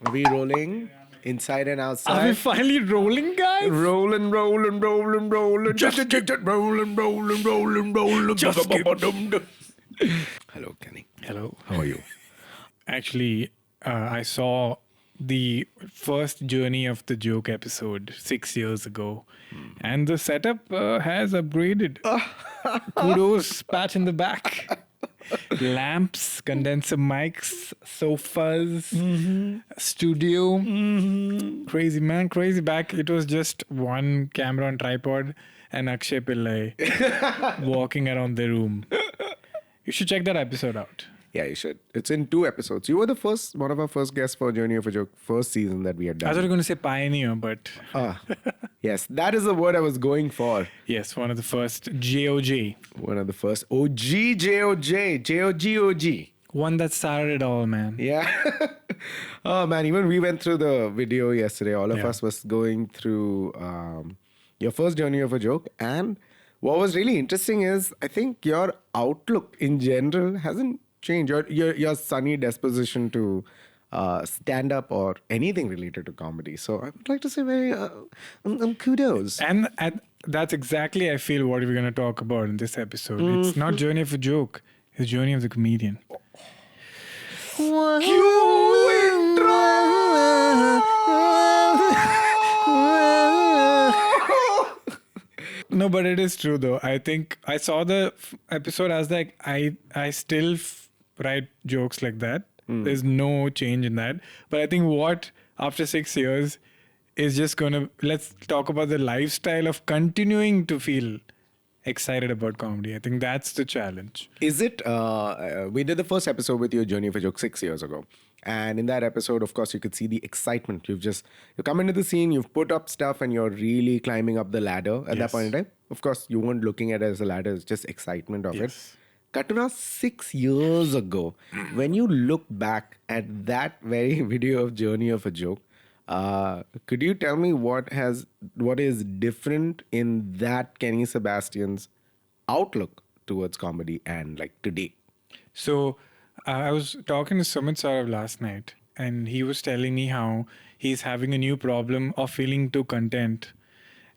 Are we rolling? Inside and outside? Are we finally rolling, guys? Rolling. Just rolling. Hello, Kenny. Hello. How are you? Actually, I saw the first Journey of the Joke episode 6 years ago, and the setup has upgraded. Kudos, pat in the back. Lamps, condenser mics, sofas, studio. Crazy, man, crazy. Back, it was just one camera on tripod and Akshay Pillai walking around the room. You should check that episode out. Yeah, you should. It's in 2 episodes. You were the first, one of our first guests for Journey of a Joke, first season that we had I thought you done. were going to say pioneer, but Yes, that is the word I was going for. yes, one of the first JOJ. One of the first OG JOJ, JOG. One that started it all, man. Yeah. Oh man, even we went through the video yesterday. All of Yeah. us was going through your first Journey of a Joke. And what was really interesting is I think your outlook in general hasn't changed. Your sunny disposition to stand up or anything related to comedy. So I would like to say very kudos. And that's exactly, I feel, what we're going to talk about in this episode. It's not Journey of a Joke, it's Journey of the Comedian. No, but it is true though. I think I saw the episode. I was like, I still write jokes like that. There's no change in that. But I think what after 6 years is just gonna, let's talk about the lifestyle of continuing to feel excited about comedy. I think that's the challenge. Is it, we did the first episode with your Journey of a Joke 6 years ago. And in that episode, of course, you could see the excitement. You come into the scene, you've put up stuff and you're really climbing up the ladder at that Yes. point in time. Of course, you weren't looking at it as a ladder, it's just excitement of it. Cut to now 6 years ago, when you look back at that very video of Journey of a Joke, could you tell me what is different in that Kenny Sebastian's outlook towards comedy and like today? So I was talking to Sumit Saurav last night, and he was telling me how he's having a new problem of feeling too content.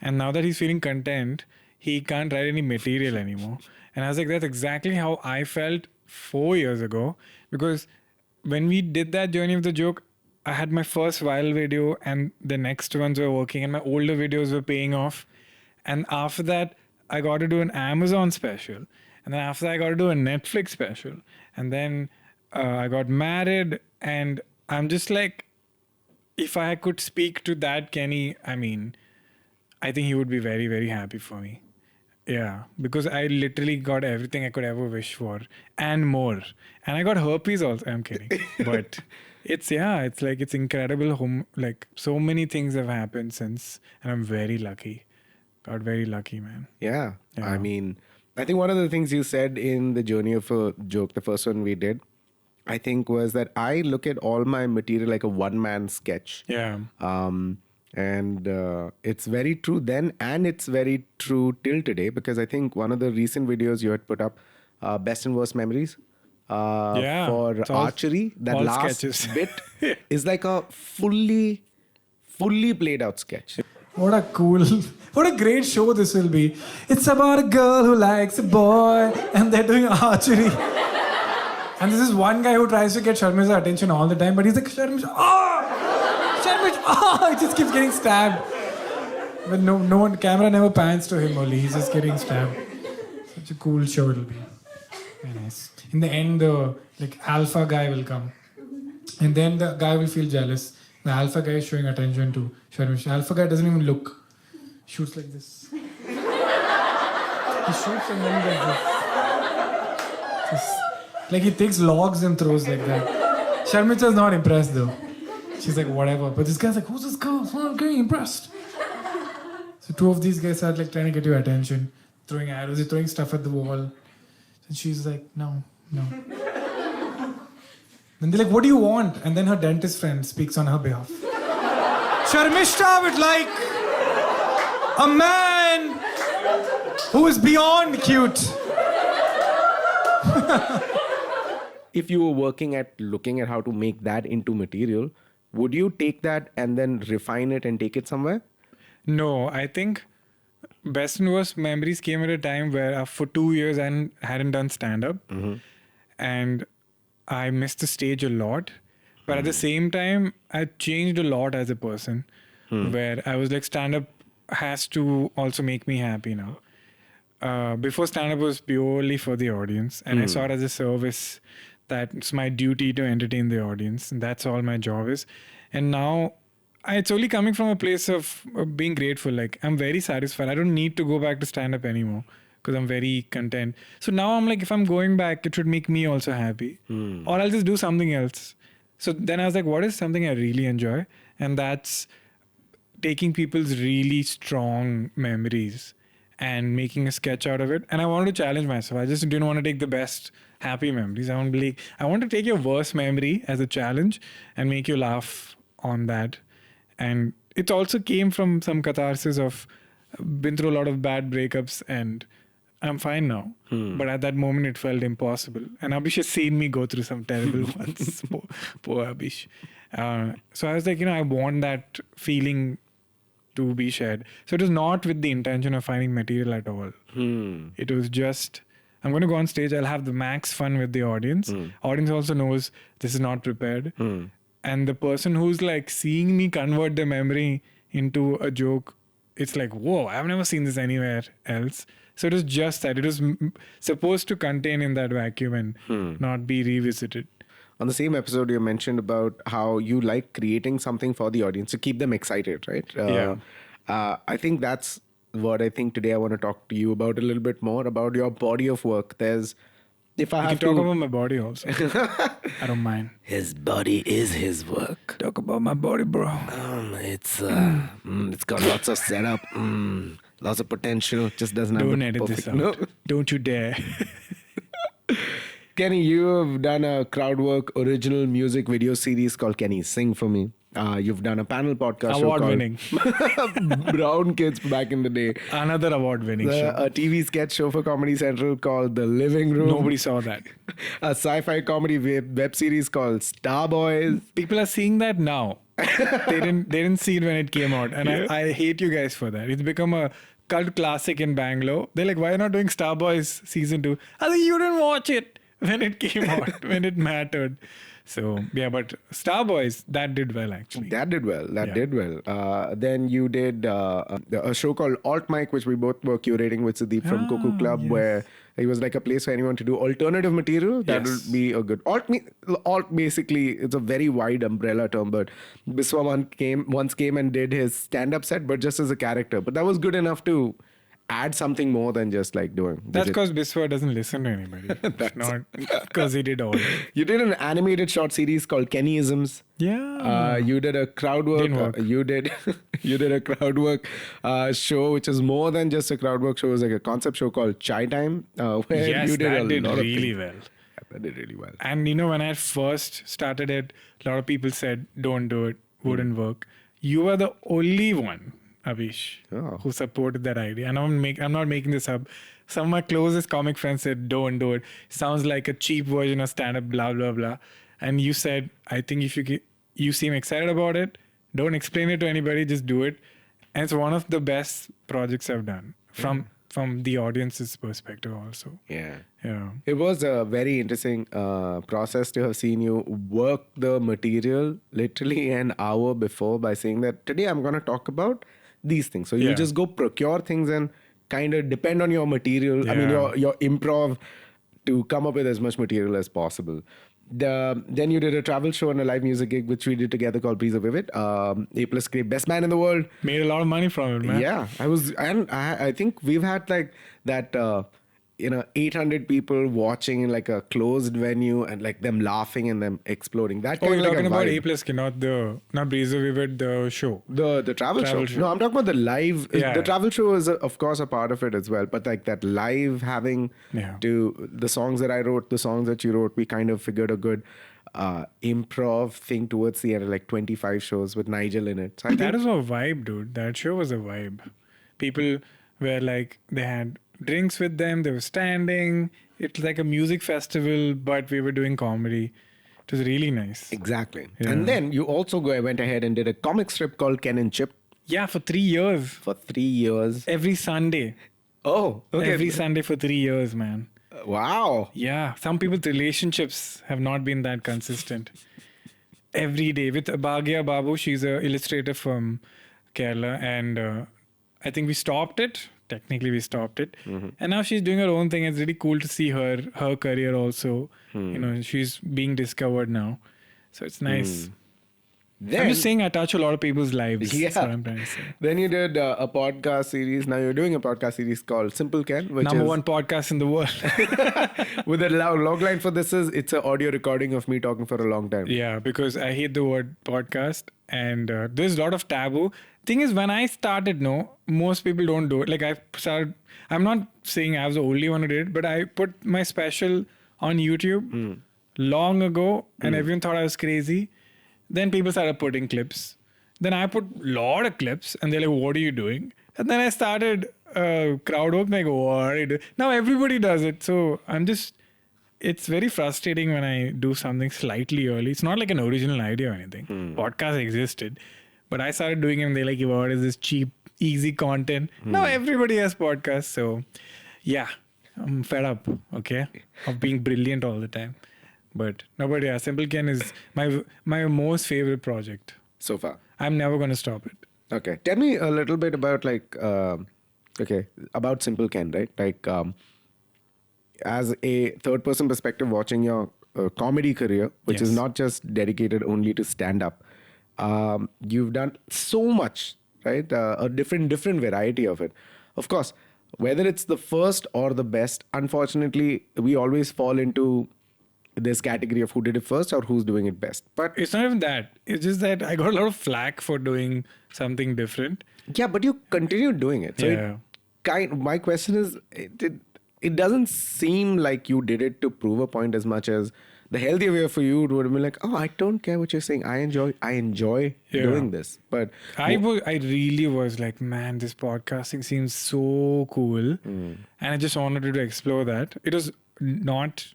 And now that he's feeling content, he can't write any material anymore. And I was like, that's exactly how I felt 4 years ago. Because when we did that Journey of the Joke, I had my first viral video and the next ones were working and my older videos were paying off. And after that, I got to do an Amazon special. And then after that, I got to do a Netflix special. And then I got married. And I'm just like, if I could speak to that Kenny, I mean, I think he would be very, very happy for me. Yeah, because I literally got everything I could ever wish for and more. And I got herpes also. I'm kidding. But it's incredible. Like so many things have happened since. And I'm very lucky. Got very lucky, man. Yeah. Yeah. I mean, I think one of the things you said in the Journey of a Joke, the first one we did, I think was that I look at all my material like a one-man sketch. Yeah. And it's very true then and it's very true till today because I think one of the recent videos you had put up, Best and Worst Memories for it's all- Archery, that all last sketches. bit is like a fully played out sketch. What a great show this will be. It's about a girl who likes a boy and they're doing archery. And this is one guy who tries to get Sharmila's attention all the time, but he's like, Sharmila, he just keeps getting stabbed. But no one, camera never pans to him only, he's just getting stabbed. Such a cool show it'll be. Very nice. In the end, the alpha guy will come. And then the guy will feel jealous. The alpha guy is showing attention to Sharmish. Alpha guy doesn't even look. Shoots like this. He shoots and then like this. Like he takes logs and throws like that. Sharmicha's not impressed though. She's like, whatever. But this guy's like, who's this girl? Oh, I'm getting impressed. So 2 of these guys are like trying to get your attention. Throwing arrows, they're throwing stuff at the wall. And she's like, no. Then they're like, what do you want? And then her dentist friend speaks on her behalf. Sharmishta would like a man who is beyond cute. If you were working at looking at how to make that into material, would you take that and then refine it and take it somewhere? No, I think best and worst memories came at a time where for 2 years I hadn't done stand up, and I missed the stage a lot. But at the same time, I changed a lot as a person, where I was like, stand up has to also make me happy now. Before, stand up was purely for the audience, and I saw it as a service. That's my duty to entertain the audience, and that's all my job is. And now it's only coming from a place of being grateful. Like, I'm very satisfied. I don't need to go back to stand up anymore because I'm very content. So now I'm like, if I'm going back, it should make me also happy, or I'll just do something else. So then I was like, what is something I really enjoy? And that's taking people's really strong memories and making a sketch out of it. And I wanted to challenge myself. I just didn't want to take the best happy memories. I want to take your worst memory as a challenge and make you laugh on that. And it also came from some catharsis of been through a lot of bad breakups, and I'm fine now. But at that moment, it felt impossible. And Abish has seen me go through some terrible ones. Poor Abish. So I was like, I want that feeling to be shared. So it was not with the intention of finding material at all. It was just, I'm going to go on stage. I'll have the max fun with the audience. Audience also knows this is not prepared. And the person who's like seeing me convert the memory into a joke, it's like, whoa, I've never seen this anywhere else. So it was just that. It was supposed to contain in that vacuum and not be revisited. On the same episode, you mentioned about how you like creating something for the audience to keep them excited, right? I think that's what I think today I want to talk to you about a little bit more about your body of work. If I You have can talk to about my body also. I don't mind. His body is his work. Talk about my body, bro. It's got lots of setup, lots of potential. Just doesn't have Don't the edit this perfect- out. No. Don't you dare. Kenny, you have done a crowd work original music video series called Kenny Sing For Me. You've done a panel podcast show Award called winning. Brown Kids back in the day. Another award winning show. A TV sketch show for Comedy Central called The Living Room. Nobody saw that. A sci-fi comedy web series called Star Boys. People are seeing that now. They didn't see it when it came out. And I hate you guys for that. It's become a cult classic in Bangalore. They're like, why are you not doing Star Boys season 2? I think you didn't watch it when it came out, when it mattered. So, yeah, but Star Boys, that did well, actually. That did well. Then you did a show called Alt Mic, which we both were curating with Sudeep from Cuckoo Club, where it was like a place for anyone to do alternative material. That would be a good... Alt basically, it's a very wide umbrella term, but Biswa once came and did his stand-up set, but just as a character. But that was good enough to add something more than just like doing. That's because Biswa doesn't listen to anybody. That's not because he did all that. You did an animated short series called Kennyisms. Yeah. You did a crowd work. Didn't work. You did a crowd work show, which is more than just a crowd work show. It was like a concept show called Chai Time, where Yes, you did that a did lot really of well. That did really well. And when I first started it, a lot of people said, don't do it, wouldn't work. You were the only one, Abish, who supported that idea. And I'm not making this up. Some of my closest comic friends said, don't do it. Sounds like a cheap version of stand-up, blah, blah, blah. And you said, I think if you seem excited about it, don't explain it to anybody, just do it. And it's one of the best projects I've done from the audience's perspective also. Yeah. Yeah. It was a very interesting process to have seen you work the material literally an hour before by saying that today I'm going to talk about these things. So you just go procure things and kind of depend on your material. I mean, your improv to come up with as much material as possible. Then you did a travel show and a live music gig, which we did together called Please Vivid. A+ Grade, best man in the world. Made a lot of money from it, man. Yeah, I think we've had like that, 800 people watching in like a closed venue and like them laughing and them exploding. That Oh, kind you're of like talking a about vibe. not Breeze Vivid, the show. The travel show. show. No, I'm talking about the live. Yeah. The travel show is, of course, a part of it as well. But like that live having to the songs that I wrote, the songs that you wrote, we kind of figured a good improv thing towards the end of like 25 shows with Nigel in it. So I That think is a vibe, dude. That show was a vibe. People were like, they had drinks with them, they were standing. It's like a music festival, but we were doing comedy. It was really nice. Exactly. Yeah. And then you also went ahead and did a comic strip called Ken and Chip Yeah, for 3 years. for 3 years. Every Sunday. Oh, okay. Every Sunday for 3 years, man. Wow. Yeah, some people's relationships have not been that consistent. Every day with Bhagya Babu, she's an illustrator from Kerala, and I think we stopped it. Technically, we stopped it, and now she's doing her own thing. It's really cool to see her career also. You know, she's being discovered now, so it's nice. Then, I'm just saying, I touch a lot of people's lives. Yeah. That's what I'm trying to say. then you did a podcast series. Now you're doing a podcast series called Simple Ken, which Number is one podcast in the world. with a log line for this is it's an audio recording of me talking for a long time. Yeah, because I hate the word podcast, and there's a lot of taboo. Thing is, when I started, most people don't do it. Like I'm not saying I was the only one who did it, but I put my special on YouTube long ago, and everyone thought I was crazy. Then people started putting clips. Then I put a lot of clips, and they're like, "What are you doing?" And then I started crowd work. Like, what are you doing? Now everybody does it. So it's very frustrating when I do something slightly early. It's not like an original idea or anything. Podcast existed, but I started doing it, and they're like, "What is this cheap, easy content?" Now everybody has podcasts. So, yeah, I'm fed up, okay, of being brilliant all the time. But nobody has. Simple Ken is my most favorite project. So far. I'm never going to stop it. Okay. Tell me a little bit about about Simple Ken, right? Like, as a third person perspective, watching your comedy career, which is Yes. not just dedicated only to stand up, you've done so much, right? A different variety of it. Of course, whether it's the first or the best, unfortunately, we always fall into this category of who did it first or who's doing it best. But It's not even that. It's just that I got a lot of flack for doing something different. yeah, but you continue doing it. So Yeah. my question is, it doesn't seem like you did it to prove a point as much as the healthier way for you would have been like, oh, I don't care what you're saying. I enjoy Yeah. doing this. But I really was like, man, this podcasting seems so cool. And I just wanted to explore that. It was not...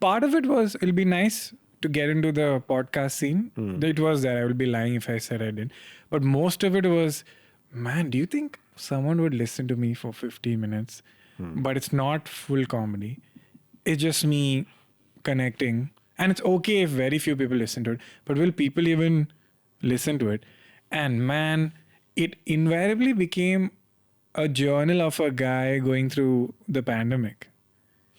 Part of it was, it'll be nice to get into the podcast scene. It was there. I will be lying if I said I didn't. But most of it was, man, do you think someone would listen to me for 50 minutes? But it's not full comedy. It's just me connecting. And it's okay if very few people listen to it. But will people even listen to it? And man, it invariably became a journal of a guy going through the pandemic.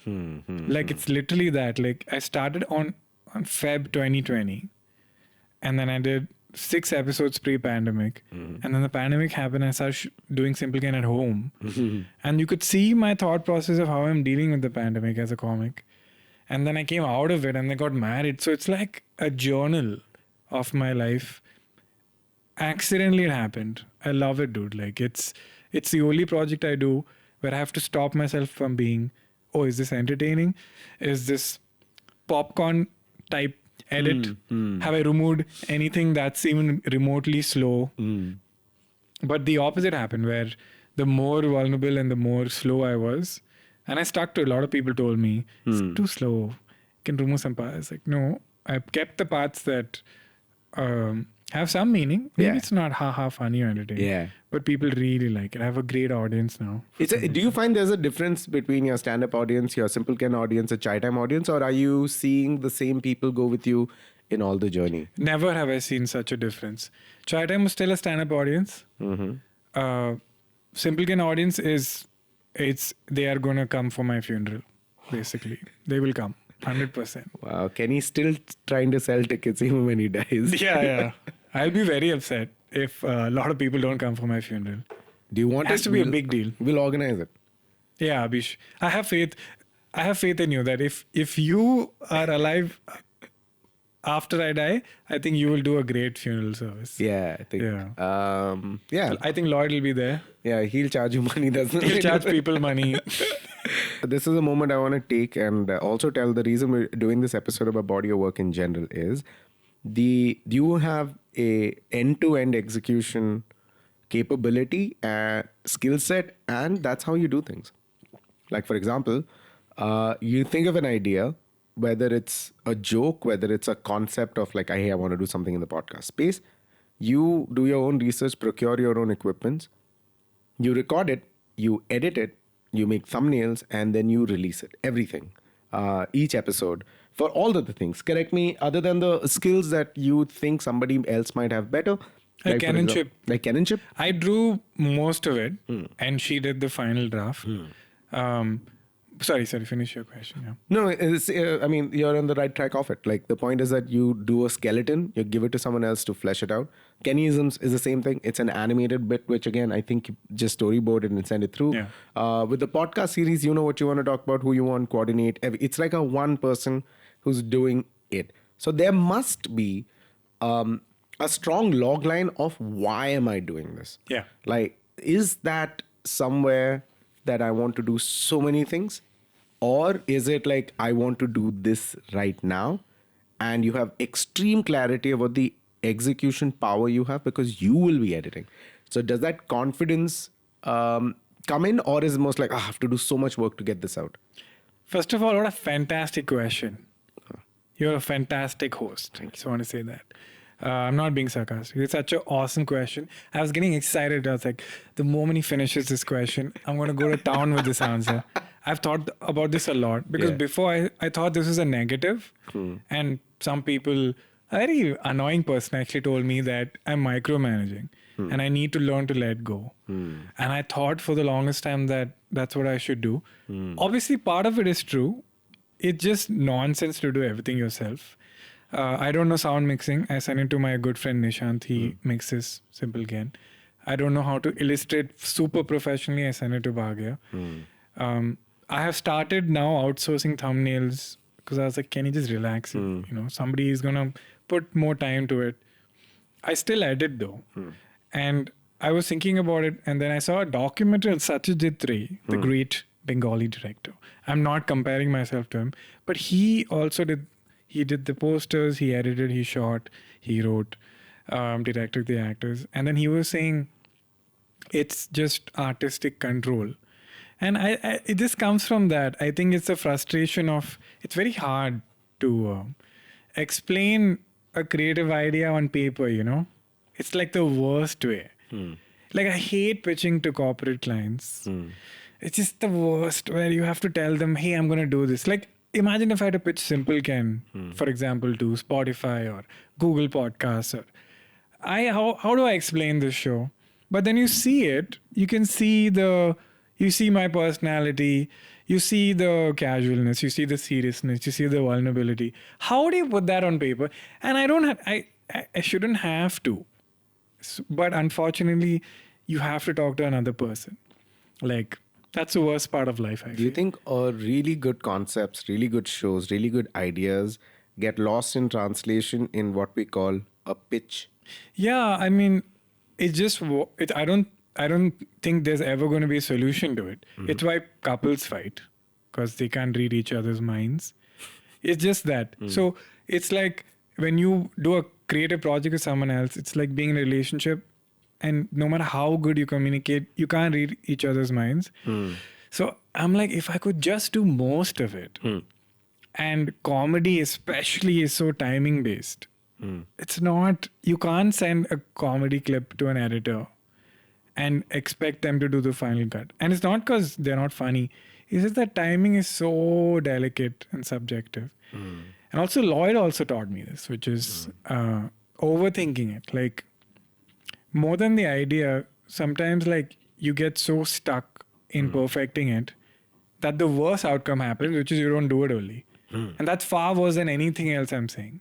Like it's literally that. Like I started on Feb 2020, and then I did 6 episodes pre-pandemic, and then the pandemic happened. I started doing Simple Ken at home, and you could see my thought process of how I'm dealing with the pandemic as a comic. And then I came out of it, and I got married. So it's like a journal of my life. Accidentally it happened. I love it, dude. Like it's the only project I do where I have to stop myself from being, oh, is this entertaining? Is this popcorn type edit? Have I removed anything that's even remotely slow? But the opposite happened, where the more vulnerable and the more slow I was, and I stuck to it. A lot of people told me, it's too slow. You can remove some parts. Like, no, I kept the parts that have some meaning. Maybe it's not funny or entertaining. Yeah. But people really like it. I have a great audience now. do you find there's a difference between your stand-up audience, your Simple Ken audience, a Chai Time audience, or are you seeing the same people go with you in all the journey? Never have I seen such a difference. Chai Time was still a stand-up audience. Simple Ken audience they are going to come for my funeral, basically. They will come, 100%. Wow, Kenny's still trying to sell tickets even when he dies. Yeah. I'll be very upset if a lot of people don't come for my funeral. Do you want It has to be a big deal. We'll organize it. Yeah, Abish. I have faith in you that if you are alive after I die, I think you will do a great funeral service. Yeah, I think. Yeah. I think Lloyd will be there. Yeah, he'll charge you money, doesn't He'll charge people money. This is a moment I want to take and also tell the reason we're doing this episode about body of work in general is you have a end-to-end execution capability and skill set, and that's how you do things. Like, for example, you think of an idea, whether it's a joke, whether it's a concept of like, hey, I want to do something in the podcast space, you do your own research, procure your own equipment, you record it, you edit it, you make thumbnails, and then you release it. Everything. Each episode. For all of the things. Correct me, other than the skills that you think somebody else might have better. Like Ken and Chip. Like Ken and Chip? I drew most of it, and she did the final draft. Sorry, finish your question. Yeah. No, I mean, you're on the right track of it. Like, the point is that you do a skeleton, you give it to someone else to flesh it out. Kennyisms is the same thing. It's an animated bit, which again, I think you just storyboard it and send it through. Yeah. With the podcast series, you know what you want to talk about, who you want, coordinate. It's like a one person who's doing it. So there must be a strong log line of why am I doing this? Yeah. Like, is that somewhere that I want to do so many things? Or is it like, I want to do this right now, and you have extreme clarity about the execution power you have because you will be editing? So does that confidence come in, or is it most like, I have to do so much work to get this out? First of all, what a fantastic question. You're a fantastic host. I just want to say that. I'm not being sarcastic. It's such an awesome question. I was getting excited. I was like, the moment he finishes this question, I'm going to go to town with this answer. I've thought about this a lot because before I thought this was a negative. And some people, a very annoying person actually told me that I'm micromanaging and I need to learn to let go. And I thought for the longest time that that's what I should do. Obviously, part of it is true. It's just nonsense to do everything yourself. I don't know sound mixing. I sent it to my good friend Nishant. He mixes Simple Ken. I don't know how to illustrate super professionally. I sent it to Bhagya. I have started now outsourcing thumbnails because I was like, can you just relax? You know, somebody is going to put more time to it. I still edit though. And I was thinking about it. And then I saw a documentary on Satyajit Ray, the great Bengali director. I'm not comparing myself to him, but he also did the posters, he edited, he shot, he wrote, directed the actors. And then he was saying it's just artistic control. And it just comes from that. I think it's a frustration of, it's very hard to explain a creative idea on paper, you know? It's like the worst way. Like, I hate pitching to corporate clients. It's just the worst where you have to tell them, hey, I'm going to do this. Like, imagine if I had to pitch Simple Ken, for example, to Spotify or Google Podcasts. Or how do I explain this show? But then you see it, you can see you see my personality, you see the casualness, you see the seriousness, you see the vulnerability. How do you put that on paper? And I shouldn't have to. But unfortunately, you have to talk to another person. Like, that's the worst part of life, I feel. Do you think really good concepts, really good shows, really good ideas get lost in translation in what we call a pitch? Yeah, I mean, it's just, I don't think there's ever going to be a solution to it. It's why couples fight, because they can't read each other's minds. It's just that. So it's like when you do a creative project with someone else, it's like being in a relationship. And no matter how good you communicate, you can't read each other's minds. So I'm like, if I could just do most of it. And comedy especially is so timing based. It's not, you can't send a comedy clip to an editor and expect them to do the final cut. And it's not because they're not funny. It's just that timing is so delicate and subjective. And also Lloyd also taught me this, which is overthinking it. Like, more than the idea, sometimes like you get so stuck in perfecting it that the worst outcome happens, which is you don't do it only. And that's far worse than anything else I'm saying.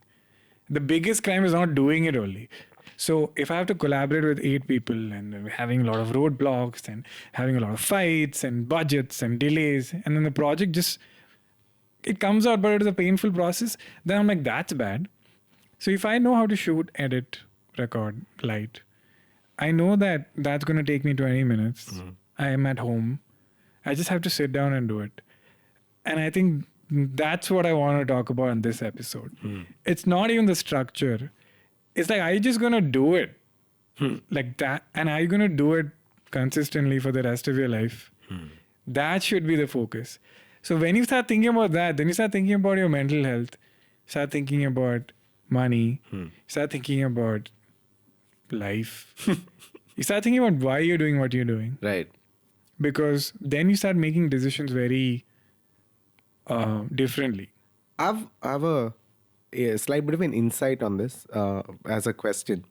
The biggest crime is not doing it only. So if I have to collaborate with 8 people and having a lot of roadblocks and having a lot of fights and budgets and delays, and then the project just, it comes out, but it is a painful process, then I'm like, that's bad. So if I know how to shoot, edit, record, light, I know that that's going to take me 20 minutes. I am at home. I just have to sit down and do it. And I think that's what I want to talk about in this episode. It's not even the structure. It's like, are you just going to do it like that? And are you going to do it consistently for the rest of your life? That should be the focus. So when you start thinking about that, then you start thinking about your mental health, start thinking about money, start thinking about life. You start thinking about why you're doing what you're doing. Right. Because then you start making decisions very differently. I have a slight bit of an insight on this as a question.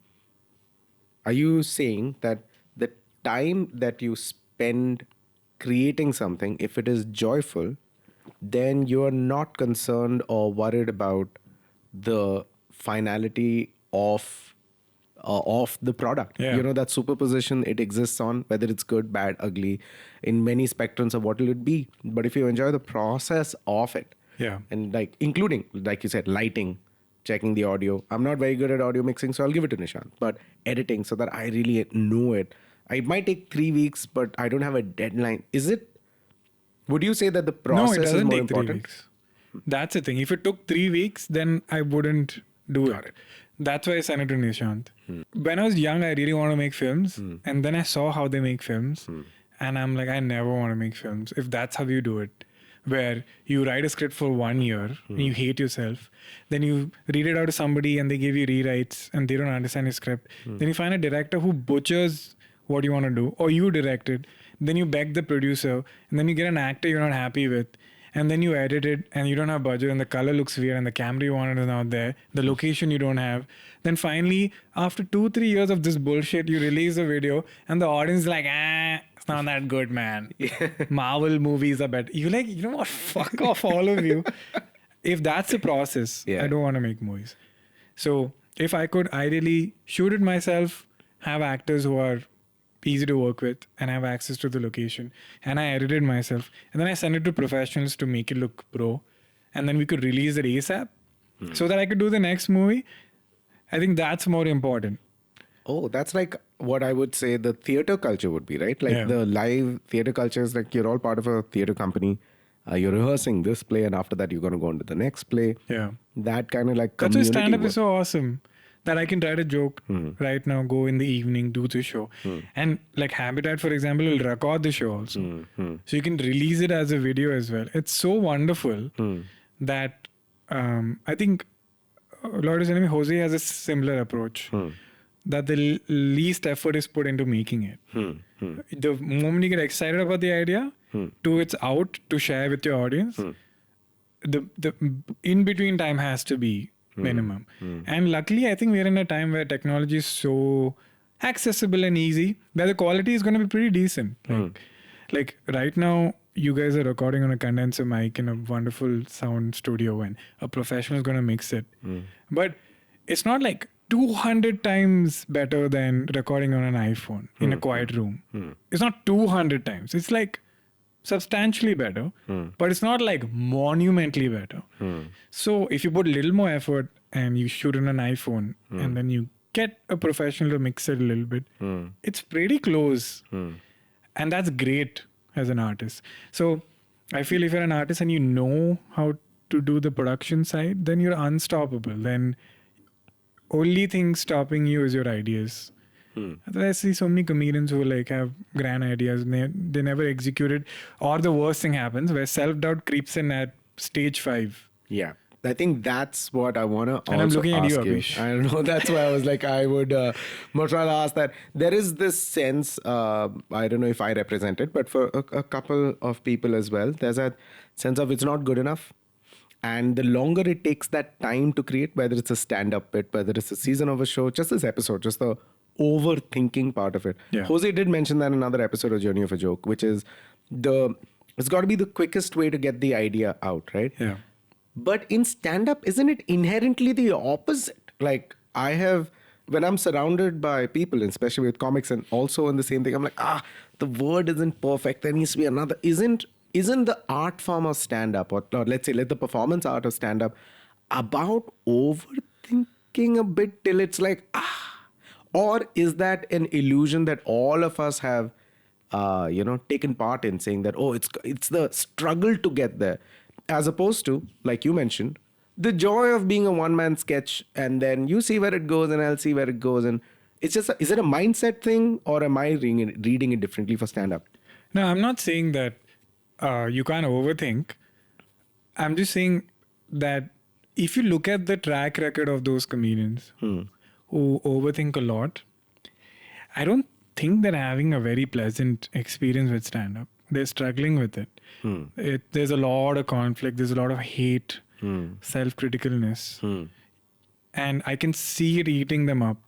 Are you saying that the time that you spend creating something, if it is joyful, then you are not concerned or worried about the finality of the product? Yeah. You know, that superposition it exists on, whether it's good, bad, ugly, in many spectrums of what will it be. But if you enjoy the process of it, Yeah. and like including, like you said, lighting, checking the audio. I'm not very good at audio mixing, so I'll give it to Nishant. But editing, so that I really know it. It might take 3 weeks, but I don't have a deadline. Is it? Would you say that the process No, it is doesn't more take important? 3 weeks. That's the thing. If it took 3 weeks, then I wouldn't do it. That's why I sent it to Nishant. When I was young, I really want to make films. And then I saw how they make films. And I'm like, I never want to make films. If that's how you do it, where you write a script for 1 year and you hate yourself, then you read it out to somebody and they give you rewrites and they don't understand your script. Then you find a director who butchers what you want to do, or you direct it. Then you beg the producer, and then you get an actor you're not happy with, and then you edit it and you don't have budget and the color looks weird and the camera you wanted is not there, the location you don't have. Then finally, after 2-3 years of this bullshit, you release a video and the audience is like, it's not that good, man. Marvel movies are better. You're like, you know what? Fuck off, all of you. If that's the process, Yeah. I don't want to make movies. So if I could ideally shoot it myself, have actors who are easy to work with and have access to the location, and I edit it myself, and then I send it to professionals to make it look pro, and then we could release it ASAP so that I could do the next movie. I think that's more important. Oh, that's like what I would say the theater culture would be, right? Like Yeah. the live theater culture is like you're all part of a theater company. You're rehearsing this play, and after that, you're going to go into the next play. Yeah. That kind of like That's why community stand-up work. is so awesome. That I can write a joke right now, go in the evening, do the show. And like Habitat, for example, will record the show also. So you can release it as a video as well. It's so wonderful that I think Lord is Enemy, Jose has a similar approach. That the least effort is put into making it. The moment you get excited about the idea, to it's out to share with your audience, the in-between time has to be minimum. And luckily, I think we're in a time where technology is so accessible and easy that the quality is going to be pretty decent. Like right now, you guys are recording on a condenser mic in a wonderful sound studio and a professional is going to mix it. But it's not like 200 times better than recording on an iPhone in a quiet room. It's not 200 times. It's like substantially better, but it's not like monumentally better. So if you put a little more effort and you shoot on an iPhone and then you get a professional to mix it a little bit, it's pretty close. And that's great as an artist. So I feel if you're an artist and you know how to do the production side, then you're unstoppable. Then only thing stopping you is your ideas. I see so many comedians who like have grand ideas and they never execute it, or the worst thing happens where self-doubt creeps in at stage 5. Yeah. I think that's what I want to also And I'm looking at you, ask Abish. I don't know. That's why I was like, I would much rather ask that. There is this sense, I don't know if I represent it, but for a couple of people as well, there's a sense of it's not good enough. And the longer it takes that time to create, whether it's a stand-up bit, whether it's a season of a show, just this episode, just the overthinking part of it. Yeah. Jose did mention that in another episode of Journey of a Joke, which is it's got to be the quickest way to get the idea out, right? Yeah. But in stand-up, isn't it inherently the opposite? Like when I'm surrounded by people, especially with comics and also in the same thing, I'm like, the word isn't perfect. There needs to be another. Isn't the art form of stand-up, or let's say, let the performance art of stand-up, about overthinking a bit till it's like, or is that an illusion that all of us have, taken part in, saying that, it's the struggle to get there, as opposed to, like you mentioned, the joy of being a one-man sketch, and then you see where it goes and I'll see where it goes. And it's just, is it a mindset thing, or am I reading it differently for stand-up? No, I'm not saying that you can't overthink, I'm just saying that if you look at the track record of those comedians who overthink a lot, I don't think they're having a very pleasant experience with stand-up. They're struggling with it. There's a lot of conflict. There's a lot of hate, self-criticalness. And I can see it eating them up.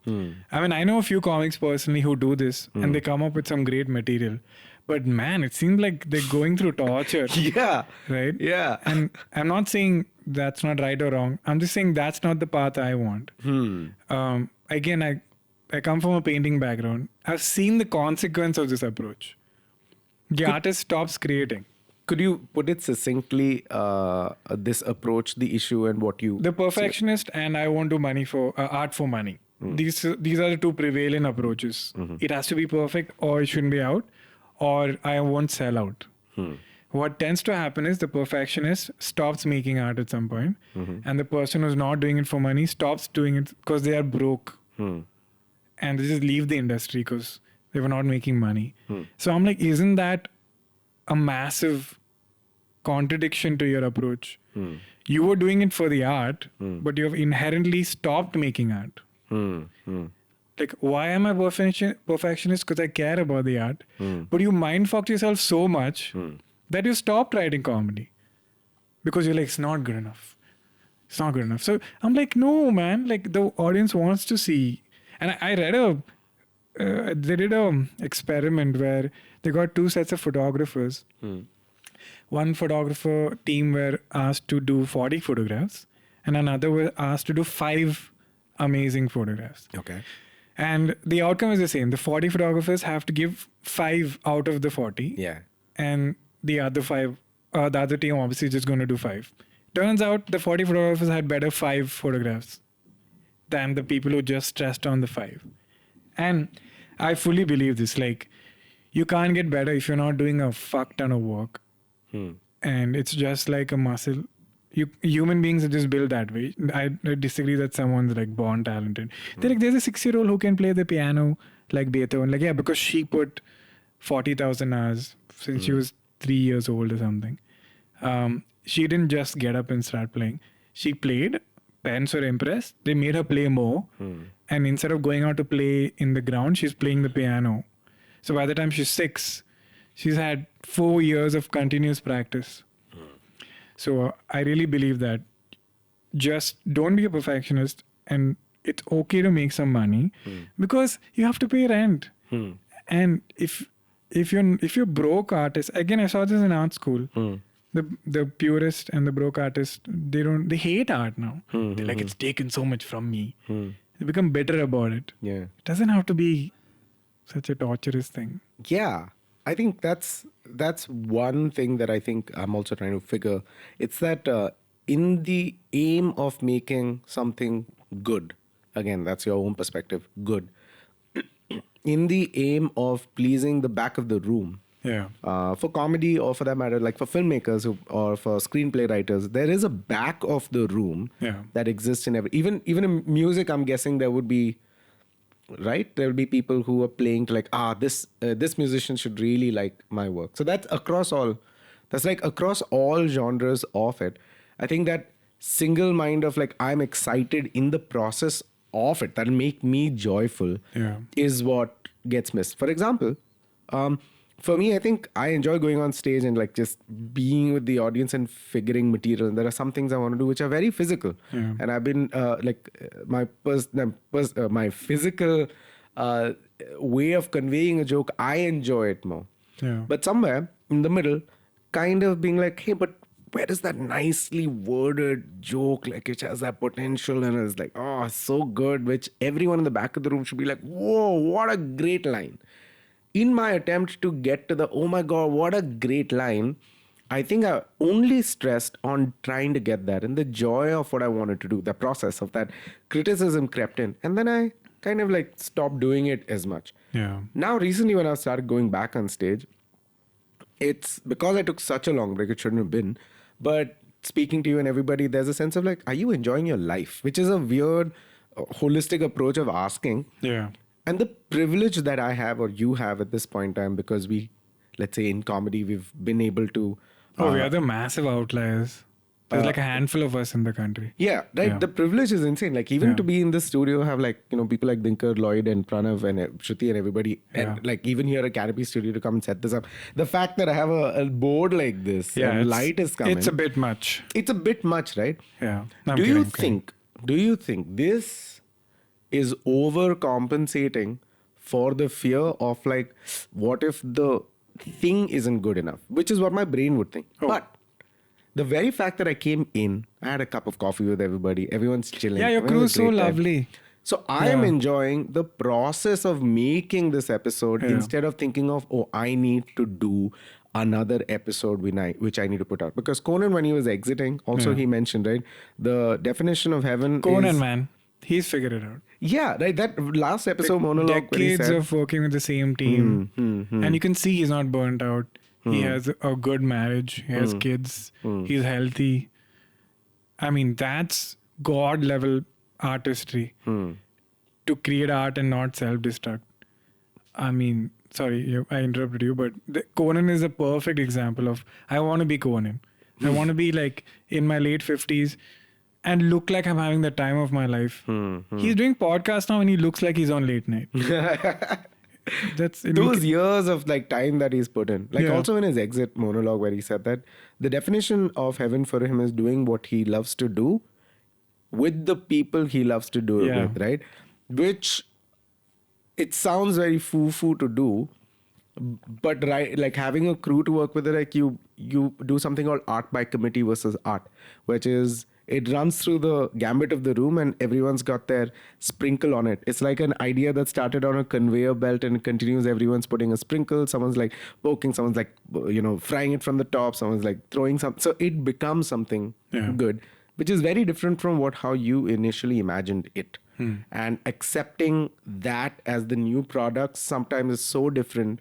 I mean, I know a few comics personally who do this and they come up with some great material. But man, it seems like they're going through torture. Yeah. Right? Yeah. And I'm not saying that's not right or wrong. I'm just saying that's not the path I want. Again, I come from a painting background. I've seen the consequence of this approach. The artist stops creating. Could you put it succinctly, this approach, the issue, and what you... The perfectionist and I won't do money for art for money. These are the two prevalent approaches. It has to be perfect or it shouldn't be out, or I won't sell out. What tends to happen is the perfectionist stops making art at some point, and the person who's not doing it for money stops doing it because they are broke. And they just leave the industry because they were not making money. So I'm like, isn't that a massive contradiction to your approach? You were doing it for the art, but you have inherently stopped making art. Like, why am I perfectionist? Because I care about the art. But you mind-fucked yourself so much that you stopped writing comedy. Because you're like, it's not good enough. It's not good enough. So I'm like, no, man. Like, the audience wants to see. And I read they did a experiment where they got two sets of photographers. One photographer team were asked to do 40 photographs and another were asked to do 5 amazing photographs. Okay. And the outcome is the same. The 40 photographers have to give 5 out of the 40. Yeah. And the other 5, the other team obviously just going to do 5. Turns out the 40 photographers had better 5 photographs than the people who just stressed on the 5. And I fully believe this. Like, you can't get better if you're not doing a fuck ton of work. And it's just like a muscle. Human beings are just built that way. I disagree that someone's like born talented. They're like, there's a 6-year-old who can play the piano like Beethoven. Like, yeah, because she put 40,000 hours since she was 3 years old or something. She didn't just get up and start playing. She played. Parents were impressed. They made her play more. And instead of going out to play in the ground, she's playing the piano. So by the time she's 6, she's had 4 years of continuous practice. So I really believe that just don't be a perfectionist, and it's okay to make some money because you have to pay rent. And if you're broke artist, again, I saw this in art school. The purist and the broke artist, they hate art now. They're like, it's taken so much from me. They become bitter about it. Yeah. It doesn't have to be such a torturous thing. Yeah. I think that's one thing that I think I'm also trying to figure. It's that in the aim of making something good, again, that's your own perspective, good. In the aim of pleasing the back of the room, Yeah. for comedy or for that matter, like for filmmakers or for screenplay writers, there is a back of the room that exists in even in music. I'm guessing there would be, right? There will be people who are playing to like, this musician should really like my work. So that's across all genres of it. I think that single mind of like, I'm excited in the process of it, that'll make me joyful, is what gets missed. For example, for me, I think I enjoy going on stage and like just being with the audience and figuring material. And there are some things I want to do which are very physical. And I've been my physical way of conveying a joke, I enjoy it more. But somewhere in the middle, kind of being like, hey, but where is that nicely worded joke, like which has that potential and is like, oh, so good, which everyone in the back of the room should be like, whoa, what a great line. In my attempt to get to the, oh my God, what a great line, I think I only stressed on trying to get that, and the joy of what I wanted to do, the process of that criticism crept in. And then I kind of like stopped doing it as much. Now, recently when I started going back on stage, it's because I took such a long break, it shouldn't have been. But speaking to you and everybody, there's a sense of like, are you enjoying your life? Which is a weird, holistic approach of asking. And the privilege that I have or you have at this point in time, because we, let's say in comedy, we've been able to Oh, we are the massive outliers. There's like a handful of us in the country. Yeah, right. Yeah. The privilege is insane. Like even to be in the studio, have like people like Dinkar, Lloyd, and Pranav, and Shruti, and everybody, and like even here at Canopy Studio to come and set this up. The fact that I have a board like this, and light is coming. It's a bit much. It's a bit much, right? Yeah. Do you think this is overcompensating for the fear of like, what if the thing isn't good enough? Which is what my brain would think. Oh. But the very fact that I came in, I had a cup of coffee with everybody. Everyone's chilling. Yeah, your crew is so lovely. So I am enjoying the process of making this episode instead of thinking of, oh, I need to do another episode which I need to put out. Because Conan, when he was exiting, also he mentioned, right, the definition of heaven Conan, man, he's figured it out. Yeah, right. That last episode monologue. Decades of working with the same team. And you can see he's not burnt out. He has a good marriage. He has kids. He's healthy. I mean, that's God level artistry. To create art and not self-destruct. I mean, sorry, I interrupted you, but Conan is a perfect example of, I want to be Conan. I want to be like in my late 50s and look like I'm having the time of my life. He's doing podcasts now and he looks like he's on late night. That's those years of like time that he's put in. Like also in his exit monologue where he said that the definition of heaven for him is doing what he loves to do with the people he loves to do it with, right? Which it sounds very foo-foo to do, but right, like having a crew to work with it, like you do something called art by committee versus art, which is it runs through the gambit of the room and everyone's got their sprinkle on it. It's like an idea that started on a conveyor belt and it continues. Everyone's putting a sprinkle. Someone's like poking. Someone's like, frying it from the top. Someone's like throwing some. So it becomes something good, which is very different from how you initially imagined it. And accepting that as the new product sometimes is so different,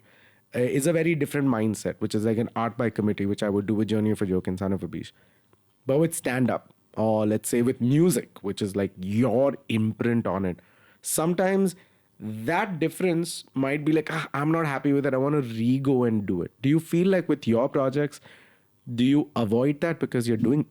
is a very different mindset, which is like an art by committee, which I would do with Journey of a Joke and Son of Abish. But with stand-up, or let's say with music, which is like your imprint on it, sometimes that difference might be like, I'm not happy with it. I want to re-go and do it. Do you feel like with your projects, do you avoid that because you're doing,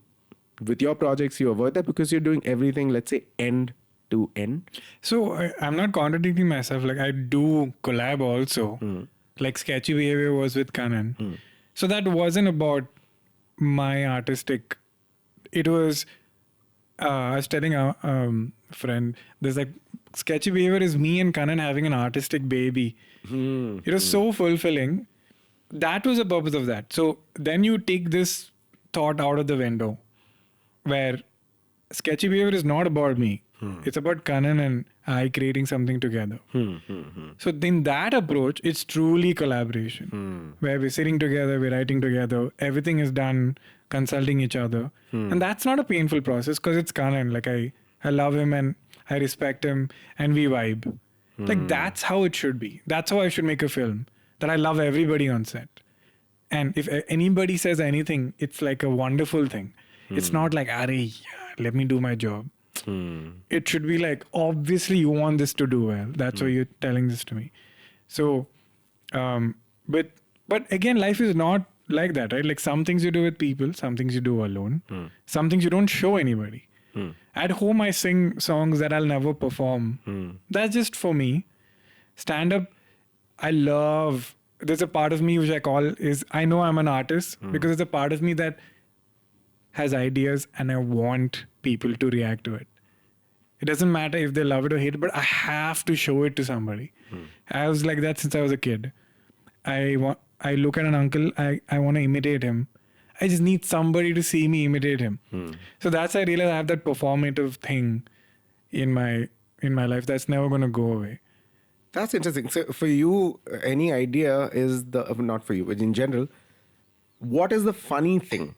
with your projects, you avoid that because you're doing everything, let's say, end to end? So I'm not contradicting myself. Like I do collab also. Like Sketchy Behavior was with Kanan. So that wasn't about my artistic. It was, I was telling a friend, there's like, Sketchy Behavior is me and Kanan having an artistic baby. It was so fulfilling. That was the purpose of that. So then you take this thought out of the window where Sketchy Behavior is not about me. It's about Kanan and I creating something together. So in that approach, it's truly collaboration. Where we're sitting together, we're writing together, everything is done, consulting each other. And that's not a painful process because it's Kanan. Like I love him and I respect him and we vibe. Like that's how it should be. That's how I should make a film. That I love everybody on set. And if anybody says anything, it's like a wonderful thing. It's not like, let me do my job. It should be like, obviously you want this to do well. That's why you're telling this to me. So, but again, life is not like that, right? Like some things you do with people, some things you do alone, some things you don't show anybody. At home, I sing songs that I'll never perform. That's just for me. Stand up, I love, there's a part of me which I call I know I'm an artist because it's a part of me that has ideas and I want people to react to it. It doesn't matter if they love it or hate it, but I have to show it to somebody. I was like that since I was a kid. I look at an uncle, I want to imitate him. I just need somebody to see me imitate him. So that's I realized I have that performative thing in my life that's never going to go away. That's interesting. So for you, any idea is not for you, but in general, what is the funny thing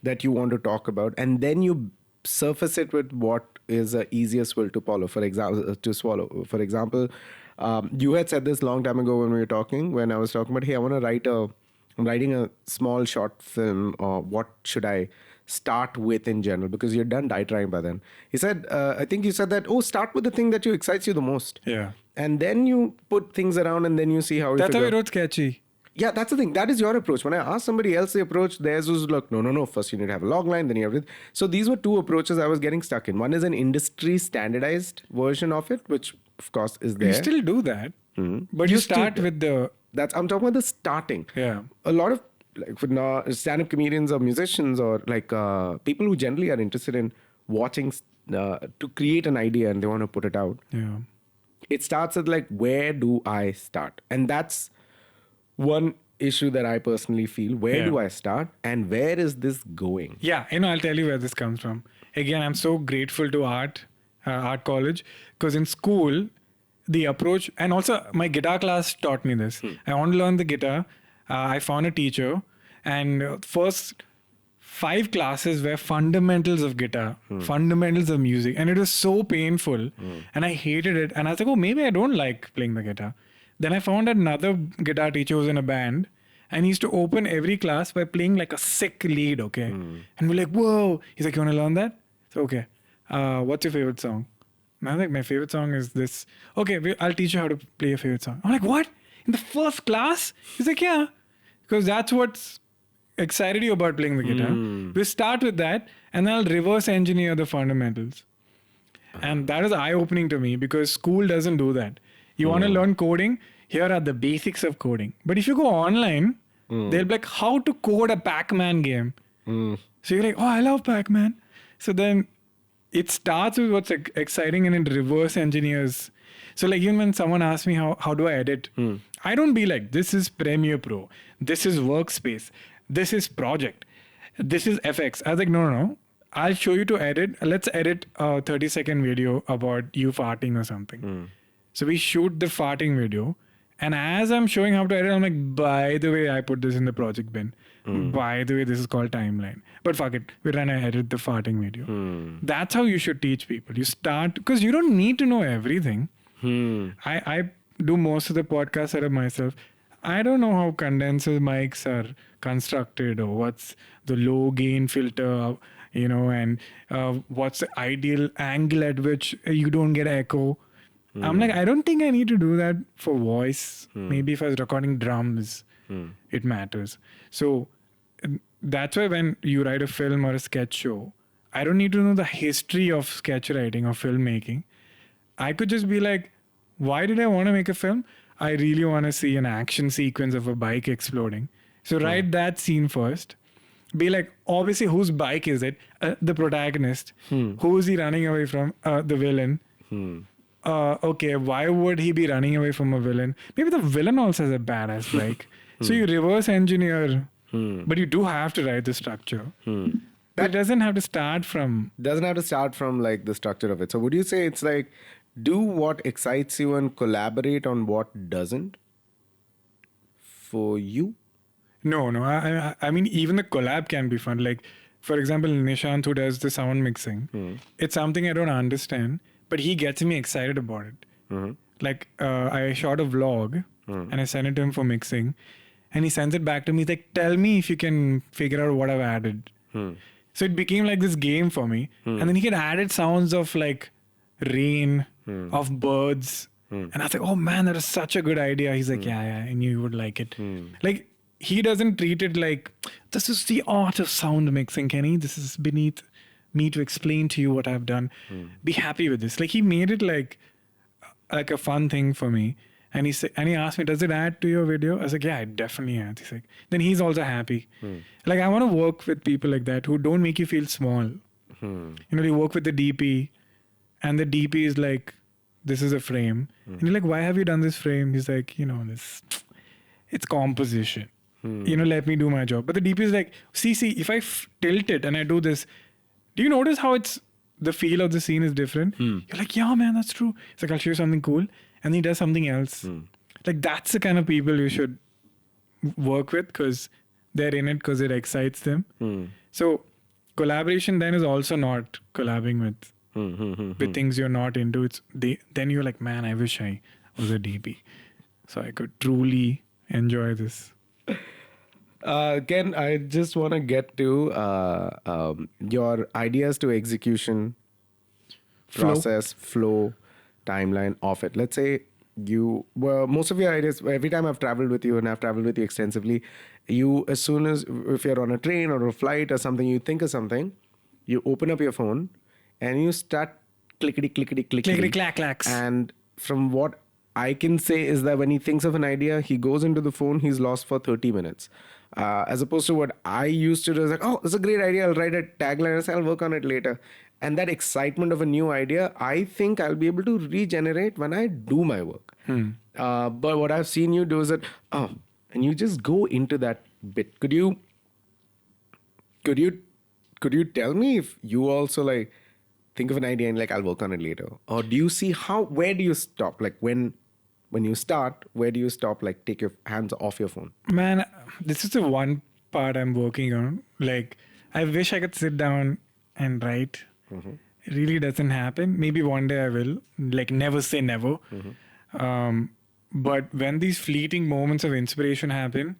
that you want to talk about? And then you surface it with what is the easiest will to follow. For example, you had said this long time ago when I was talking about, hey, I'm writing a small short film, or what should I start with in general? Because you're done trying by then. He said, I think you said that, start with the thing that excites you the most. Yeah. And then you put things around and then you see how That's how we wrote Sketchy. Yeah, that's the thing. That is your approach. When I asked somebody else the approach, theirs was like, no. First you need to have a log line, then you have it. So these were two approaches I was getting stuck in. One is an industry standardized version of it, which of course is there. You still do that, but you start with the... I'm talking about the starting. Yeah. A lot of like for now, stand-up comedians or musicians or like people who generally are interested in watching to create an idea and they want to put it out. Yeah. It starts at like, where do I start? And that's one issue that I personally feel. Where do I start and where is this going? Yeah, I'll tell you where this comes from. Again, I'm so grateful to art college, because in school, the approach, and also my guitar class taught me this. I want to learn the guitar. I found a teacher, and first 5 classes were fundamentals of guitar, fundamentals of music, and it was so painful, and I hated it. And I was like, oh, maybe I don't like playing the guitar. Then I found another guitar teacher who was in a band, and he used to open every class by playing like a sick lead, okay? And we're like, whoa. He's like, you want to learn that? So, okay. What's your favorite song? And I was like, my favorite song is this. Okay, I'll teach you how to play your favorite song. I'm like, what? In the first class? He's like, yeah. Because that's what's excited you about playing the guitar. We start with that, and then I'll reverse engineer the fundamentals. And that is eye-opening to me, because school doesn't do that. You want to learn coding? Here are the basics of coding. But if you go online, they'll be like, how to code a Pac-Man game. So you're like, oh, I love Pac-Man. So then it starts with what's exciting, and it reverse engineers. So like, even when someone asks me how do I edit, I don't be like, this is Premiere Pro, this is Workspace, this is Project, this is FX. I was like, no. I'll show you to edit. Let's edit a 30-second video about you farting or something. So we shoot the farting video. And as I'm showing how to edit, I'm like, by the way, I put this in the project bin. By the way, this is called timeline. But fuck it, we're trying to edit the farting video. That's how you should teach people. You start, because you don't need to know everything. I do most of the podcast setup myself. I don't know how condenser mics are constructed, or what's the low gain filter, and what's the ideal angle at which you don't get echo. I'm like, I don't think I need to do that for voice. Maybe if I was recording drums, it matters. So that's why when you write a film or a sketch show, I don't need to know the history of sketch writing or filmmaking. I could just be like, why did I want to make a film? I really want to see an action sequence of a bike exploding. So write that scene first. Be like, obviously, whose bike is it? The protagonist. Who is he running away from? The villain. Okay, why would he be running away from a villain? Maybe the villain also has a badass bike. So you reverse engineer, but you do have to write the structure. But it doesn't have to start from... like the structure of it. So would you say it's like, do what excites you and collaborate on what doesn't for you? No. I mean, even the collab can be fun. Like, for example, Nishant, who does the sound mixing, it's something I don't understand, but he gets me excited about it. Like, I shot a vlog and I sent it to him for mixing, and he sends it back to me. He's like, tell me if you can figure out what I've added. So it became like this game for me. And then he had added sounds of like rain, of birds. And I was like, oh man, that is such a good idea. He's like, yeah, I knew you would like it. Like, he doesn't treat it like, this is the art of sound mixing, Kenny. This is beneath me to explain to you what I've done. Be happy with this. Like, he made it like a fun thing for me. And he asked me, does it add to your video? I was like, yeah, it definitely adds. He's like, then he's also happy. Like, I want to work with people like that who don't make you feel small. They work with the DP, and the DP is like, this is a frame. And you're like, why have you done this frame? He's like, it's composition. Let me do my job. But the DP is like, see, if I tilt it and I do this, do you notice how the feel of the scene is different? You're like, yeah, man, that's true. It's like, I'll show you something cool. And he does something else. Like, that's the kind of people you should work with, because they're in it because it excites them. So collaboration then is also not collabing with things you're not into. Then you're like, man, I wish I was a DP so I could truly enjoy this. Ken, I just want to get to your ideas to execution, process, flow, timeline of it. Let's say most of your ideas, every time I've traveled with you and I've traveled with you extensively, as soon as, if you're on a train or a flight or something, you think of something, you open up your phone and you start clickety clack clacks. And from what I can say is that when he thinks of an idea, he goes into the phone, he's lost for 30 minutes. As opposed to what I used to do is like, oh, it's a great idea, I'll write a tagline and I'll work on it later. And that excitement of a new idea, I think I'll be able to regenerate when I do my work. But what I've seen you do is that, and you just go into that bit. Could you tell me if you also like think of an idea and like, I'll work on it later? Or do you see where do you stop? Like when you start, where do you stop? Like take your hands off your phone. Man, this is the one part I'm working on. Like, I wish I could sit down and write. It really doesn't happen. Maybe one day I will. Like, never say never. But when these fleeting moments of inspiration happen,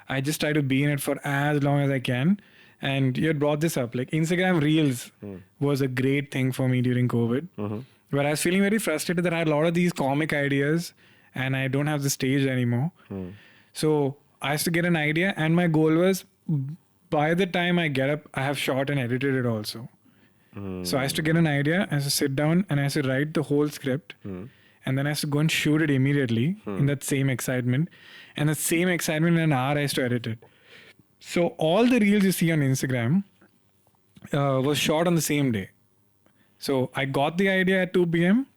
I just try to be in it for as long as I can. And you had brought this up. Like, Instagram Reels was a great thing for me during COVID. Where I was feeling very frustrated that I had a lot of these comic ideas and I don't have the stage anymore. So I used to get an idea, and my goal was, by the time I get up, I have shot and edited it also. So I used to get an idea, I used to sit down and I used to write the whole script. And then I used to go and shoot it immediately in that same excitement. And the same excitement in an hour, I used to edit it. So all the reels you see on Instagram was shot on the same day. So I got the idea at 2 p.m.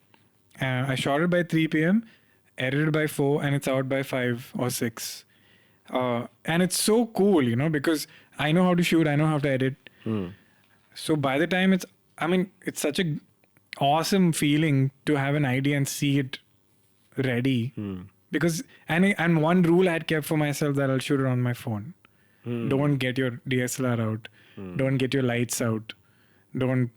I shot it by 3 p.m., edited by 4, and it's out by 5 or 6. And it's so cool, because I know how to shoot, I know how to edit. So by the time it's such a awesome feeling to have an idea and see it ready. Because, and one rule I had kept for myself, that I'll shoot it on my phone. Don't get your DSLR out. Don't get your lights out. Don't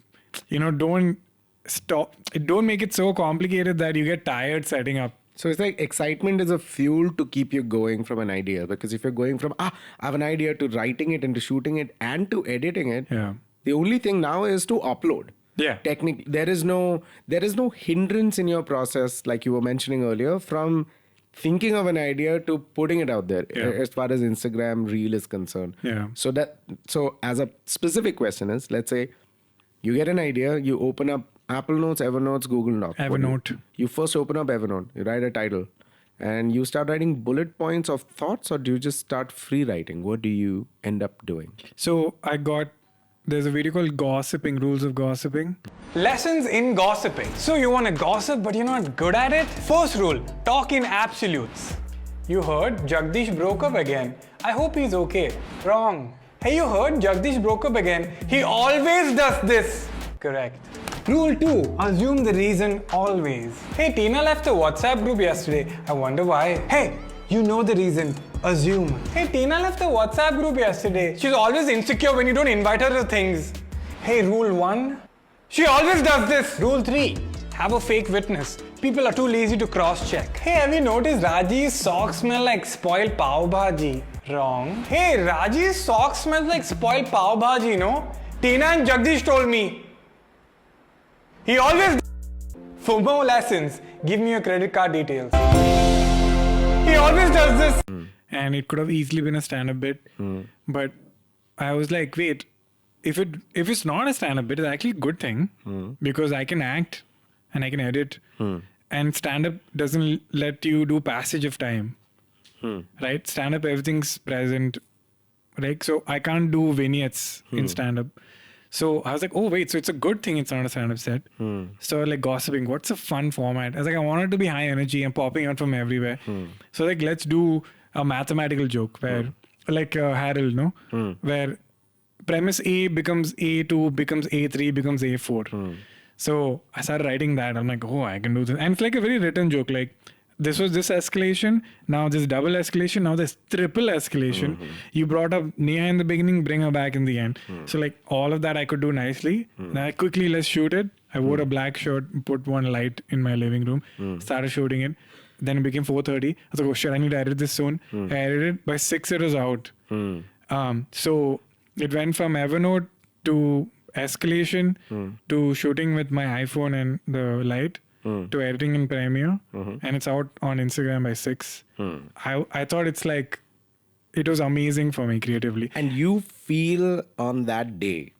stop. Don't make it so complicated that you get tired setting up. So it's like excitement is a fuel to keep you going from an idea. Because if you're going from, I have an idea, to writing it and to shooting it and to editing it, the only thing now is to upload. Yeah. Technically, there is no hindrance in your process, like you were mentioning earlier, from thinking of an idea to putting it out there, as far as Instagram Reel is concerned. Yeah. So as a specific question is, let's say you get an idea, you open up Apple Notes, Evernote, Google Docs. Evernote. You first open up Evernote, you write a title, and you start writing bullet points of thoughts, or do you just start free writing? What do you end up doing? So there's a video called Gossiping, Rules of Gossiping. Lessons in gossiping. So you want to gossip but you're not good at it? First rule, talk in absolutes. You heard Jagdish broke up again. I hope he's okay. Wrong. Hey, you heard Jagdish broke up again. He always does this. Correct. Rule 2, assume the reason always. Hey, Tina left the WhatsApp group yesterday. I wonder why. Hey, you know the reason. Assume. Hey, Tina left the WhatsApp group yesterday. She's always insecure when you don't invite her to things. Hey, rule 1. She always does this. Rule 3. Have a fake witness. People are too lazy to cross-check. Hey, have you noticed Raji's socks smell like spoiled pav bhaji? Wrong. Hey, Raji's socks smell like spoiled pav bhaji, no? Tina and Jagdish told me. He always. For more lessons, give me your credit card details. He always does this. And it could have easily been a stand-up bit. But I was like, wait, if it's not a stand-up bit, it's actually a good thing. Because I can act and I can edit. And stand-up doesn't let you do passage of time. Right? Stand-up, everything's present. Right? So I can't do vignettes in stand-up. So I was like, oh, wait, so it's a good thing it's not a stand-up set. So like gossiping, what's a fun format? I was like, I want it to be high energy and popping out from everywhere. So like, let's do a mathematical joke where, like Harold, no? Where premise A becomes A2, becomes A3, becomes A4. So I started writing that. I'm like, oh, I can do this. And it's like a very written joke. Like, this was this escalation, now this double escalation, now this triple escalation. You brought up Neha in the beginning, bring her back in the end. So like all of that I could do nicely. Then I quickly, let's shoot it. I wore a black shirt, put one light in my living room, started shooting it. Then it became 4:30. I was like, oh shit, I need to edit this soon. I edited it. By 6 it was out. So it went from Evernote to escalation to shooting with my iPhone and the light. to editing in Premiere, and it's out on Instagram by 6. I thought it was amazing for me creatively. And you feel on that day,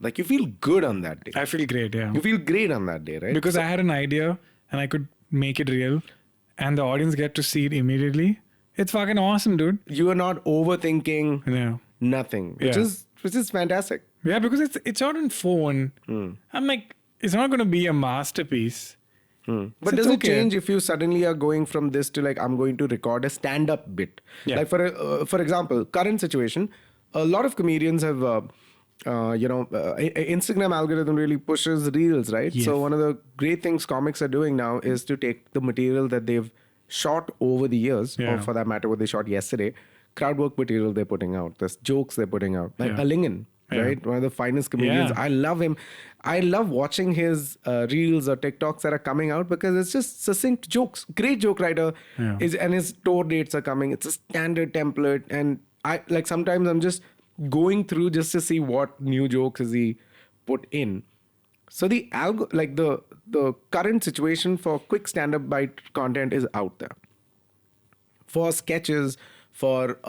like you feel good on that day. I feel great, yeah. You feel great on that day, right? Because I had an idea and I could make it real, and the audience get to see it immediately. It's fucking awesome, dude. You are not overthinking nothing, which Yeah. is fantastic. Yeah, because it's out on phone. I'm like, it's not going to be a masterpiece. But So does it's it okay. change if you suddenly are going from this to like, I'm going to record a stand-up bit? Yeah. Like for example, current situation, a lot of comedians have, Instagram algorithm really pushes reels, right? Yes. So one of the great things comics are doing now is to take the material that they've shot over the years, or Yeah. for that matter, what they shot yesterday, crowd work material they're putting out, the jokes they're putting out. Like Yeah. Alingin, Yeah. right? One of the finest comedians. Yeah. I love him. I love watching his reels or TikToks that are coming out because it's just succinct jokes. Great joke writer Yeah. and his tour dates are coming. It's a standard template, and I like sometimes I'm just going through just to see what new jokes is he put in. So the the current situation for quick stand-up bite content is out there. For sketches, for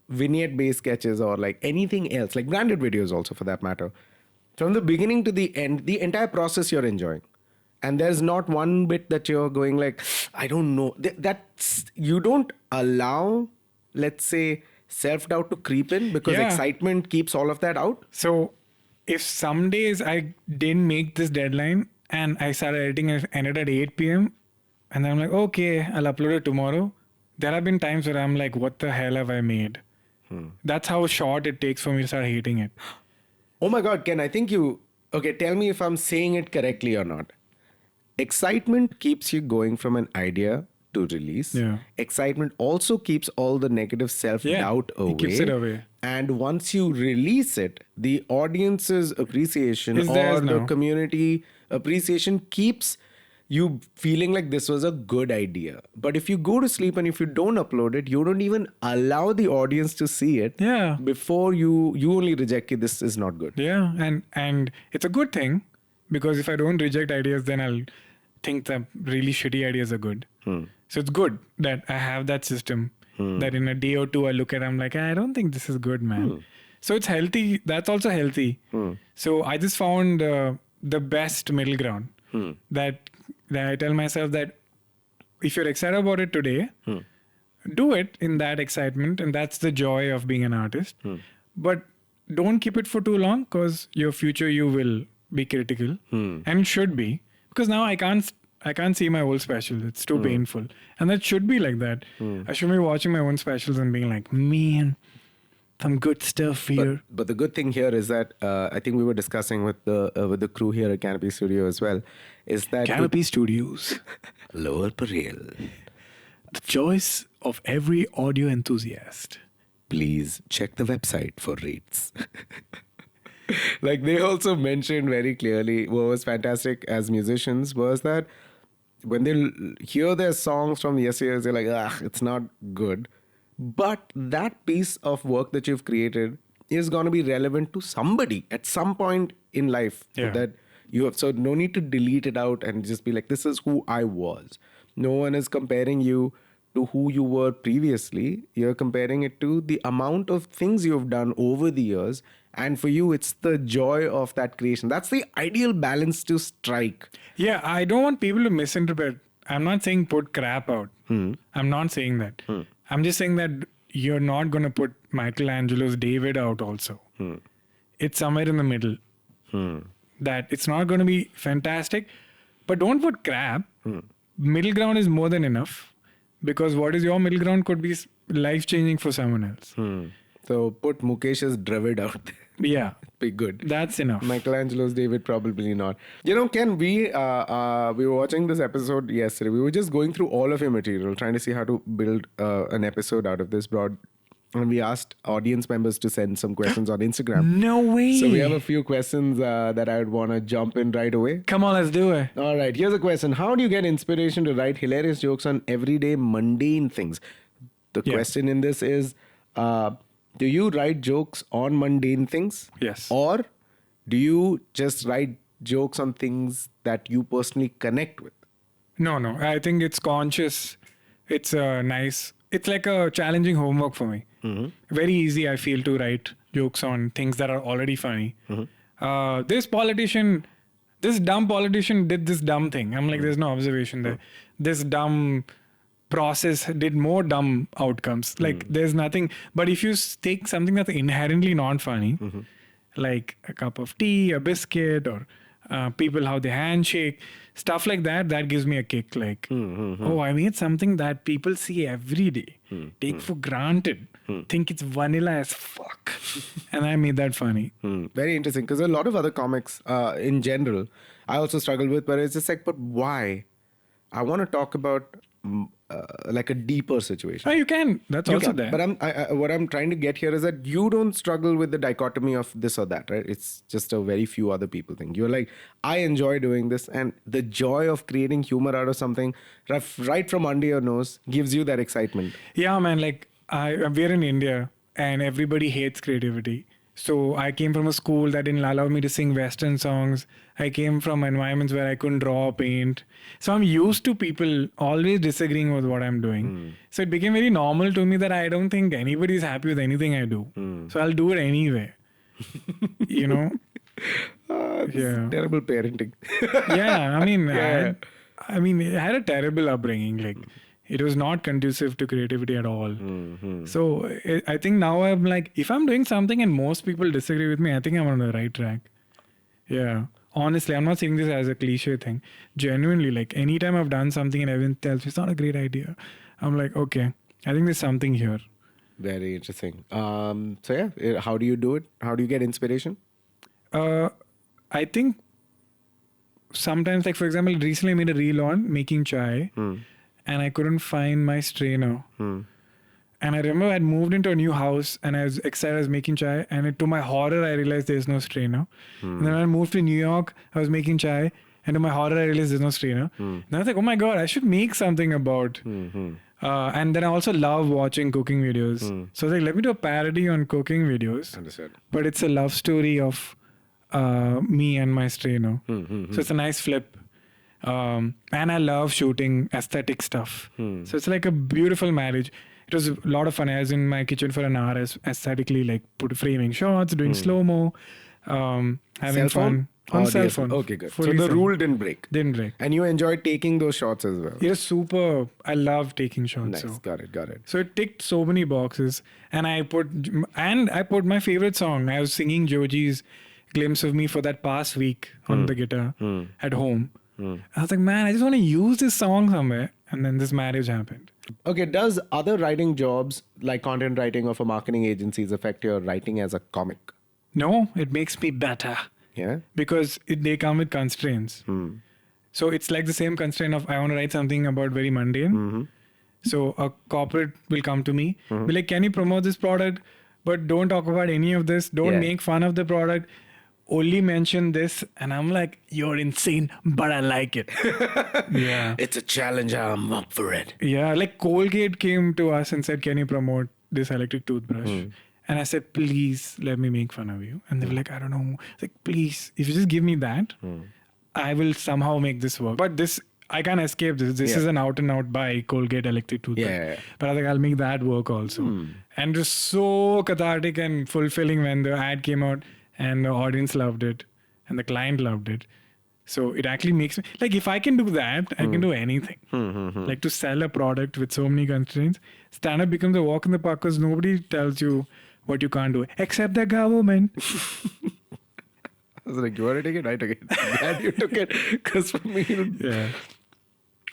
vignette-based sketches, or like anything else, like branded videos also for that matter. From the beginning to the end, the entire process you're enjoying. And there's not one bit that you're going like, I don't know. That's, you don't allow, let's say, self-doubt to creep in because Yeah. excitement keeps all of that out. So if some days I didn't make this deadline and I started editing and it ended at 8 p.m. and then I'm like, okay, I'll upload it tomorrow. There have been times where I'm like, what the hell have I made? That's how short it takes for me to start hating it. Oh my God, Ken, I think you... Okay, tell me if I'm saying it correctly or not. Excitement keeps you going from an idea to release. Yeah. Excitement also keeps all the negative self-doubt away. it keeps it away. And once you release it, the audience's appreciation Is or theirs the now. community appreciation keeps you feeling like this was a good idea. But if you go to sleep and if you don't upload it, you don't even allow the audience to see it. Yeah. Before you only reject it, this is not good. Yeah, and it's a good thing because if I don't reject ideas, then I'll think that really shitty ideas are good. So it's good that I have that system that in a day or two I look at, I'm like, I don't think this is good, man. So it's healthy. That's also healthy. So I just found the best middle ground that I tell myself that if you're excited about it today, do it in that excitement, and that's the joy of being an artist. But don't keep it for too long because your future you will be critical and should be, because now I can't see my old specials. It's too painful, and that should be like that. I should be watching my own specials and being like, man, some good stuff here. But the good thing here is that I think we were discussing with the crew here at Canopy Studio as well, is that Canopy Studios, Lower Parel. the choice of every audio enthusiast. Please check the website for rates. Like they also mentioned very clearly, what was fantastic as musicians was that when they hear their songs from yesteryears, they're like, it's not good. But that piece of work that you've created is going to be relevant to somebody at some point in life. Yeah. That you have, so no need to delete it out and just be like, this is who I was. No one is comparing you to who you were previously. You're comparing it to the amount of things you've done over the years. And for you, it's the joy of that creation. That's the ideal balance to strike. Yeah, I don't want people to misinterpret. I'm not saying put crap out. I'm not saying that. I'm just saying that you're not going to put Michelangelo's David out also. It's somewhere in the middle. That it's not going to be fantastic, but don't put crap. Middle ground is more than enough, because what is your middle ground could be life-changing for someone else. So put Mukesh's Dravid out there. Yeah, Be good. that's enough. Michelangelo's David, probably not. You know, Ken, we were watching this episode yesterday. We were just going through all of your material, trying to see how to build an episode out of this broad. And we asked audience members to send some questions on Instagram. No way. So we have a few questions that I would want to jump in right away. Come on, let's do it. All right, here's a question. How do you get inspiration to write hilarious jokes on everyday mundane things? The Yeah. question in this is, do you write jokes on mundane things? Yes. Or do you just write jokes on things that you personally connect with? No. I think it's conscious. It's nice. It's like a challenging homework for me. Very easy, I feel, to write jokes on things that are already funny. This dumb politician did this dumb thing. I'm like, there's no observation there. This dumb process did more dumb outcomes. Like, there's nothing. But if you take something that's inherently not funny, like a cup of tea, a biscuit, or people how they handshake, stuff like that, that gives me a kick. Like, oh, I made something that people see every day, take for granted, think it's vanilla as fuck, and I made that funny. Very interesting, because a lot of other comics in general, I also struggle with, but it's just like, but why? I want to talk about like a deeper situation. Oh, you can. That's also there. But what I'm trying to get here is that you don't struggle with the dichotomy of this or that, right? It's just a very few other people thing. You're like, I enjoy doing this, and the joy of creating humor out of something right from under your nose gives you that excitement. Yeah, man. Like, we're in India, and everybody hates creativity. So I came from a school that didn't allow me to sing Western songs. I came from environments where I couldn't draw or paint. So I'm used to people always disagreeing with what I'm doing. So it became very normal to me that I don't think anybody's happy with anything I do. So I'll do it anyway. You know? Yeah. Terrible parenting. Yeah, I mean, Yeah. I had a terrible upbringing. Like, it was not conducive to creativity at all. So I think now I'm like, if I'm doing something and most people disagree with me, I think I'm on the right track. Yeah. Honestly, I'm not saying this as a cliche thing. Genuinely, like, anytime I've done something and everyone tells me it's not a great idea, I'm like, okay, I think there's something here. Very interesting. So yeah, how do you do it? How do you get inspiration? I think sometimes, like, for example, recently I made a reel on making chai. And I couldn't find my strainer. And I remember I'd moved into a new house and I was excited, I was making chai. And to my horror, I realized there's no strainer. And then when I moved to New York, I was making chai. And to my horror, I realized there's no strainer. And I was like, oh my God, I should make something about. And then I also love watching cooking videos. So I was like, let me do a parody on cooking videos. Understood. But it's a love story of me and my strainer. So it's a nice flip. And I love shooting aesthetic stuff. So it's like a beautiful marriage. It was a lot of fun. I was in my kitchen for an hour, aesthetically, like framing shots, doing slow-mo, having Cell phone? fun. On Oh, cell yes. phone. Okay, good. Fully So the film. rule didn't break. Didn't break. And you enjoyed taking those shots as well. It was super. I love taking shots. Nice. So. Got it. So it ticked so many boxes. And I put my favorite song. I was singing Joji's Glimpse of Me for that past week on the guitar at home. I was like, man, I just want to use this song somewhere. And then this marriage happened. Okay, does other writing jobs like content writing or for marketing agencies affect your writing as a comic? No, it makes me better. Yeah? Because they come with constraints. So it's like the same constraint of I want to write something about very mundane. So a corporate will come to me, be like, can you promote this product? But don't talk about any of this. Don't make fun of the product. Only mention this. And I'm like, you're insane, but I like it. Yeah. It's a challenge. I'm up for it. Yeah. Like Colgate came to us and said, can you promote this electric toothbrush? And I said, please let me make fun of you. And they were like, I don't know. It's like, please, if you just give me that, I will somehow make this work. But this, I can't escape this. This is an out and out buy Colgate electric toothbrush. Yeah. But I think I'll make that work also. And it was so cathartic and fulfilling when the ad came out and the audience loved it and the client loved it. So it actually makes me, like, if I can do that, I can do anything. Like to sell a product with so many constraints, stand-up becomes a walk in the park because nobody tells you what you can't do, except the government. I was like, you want to take it? I took it. Glad you took it. Because for me... Yeah.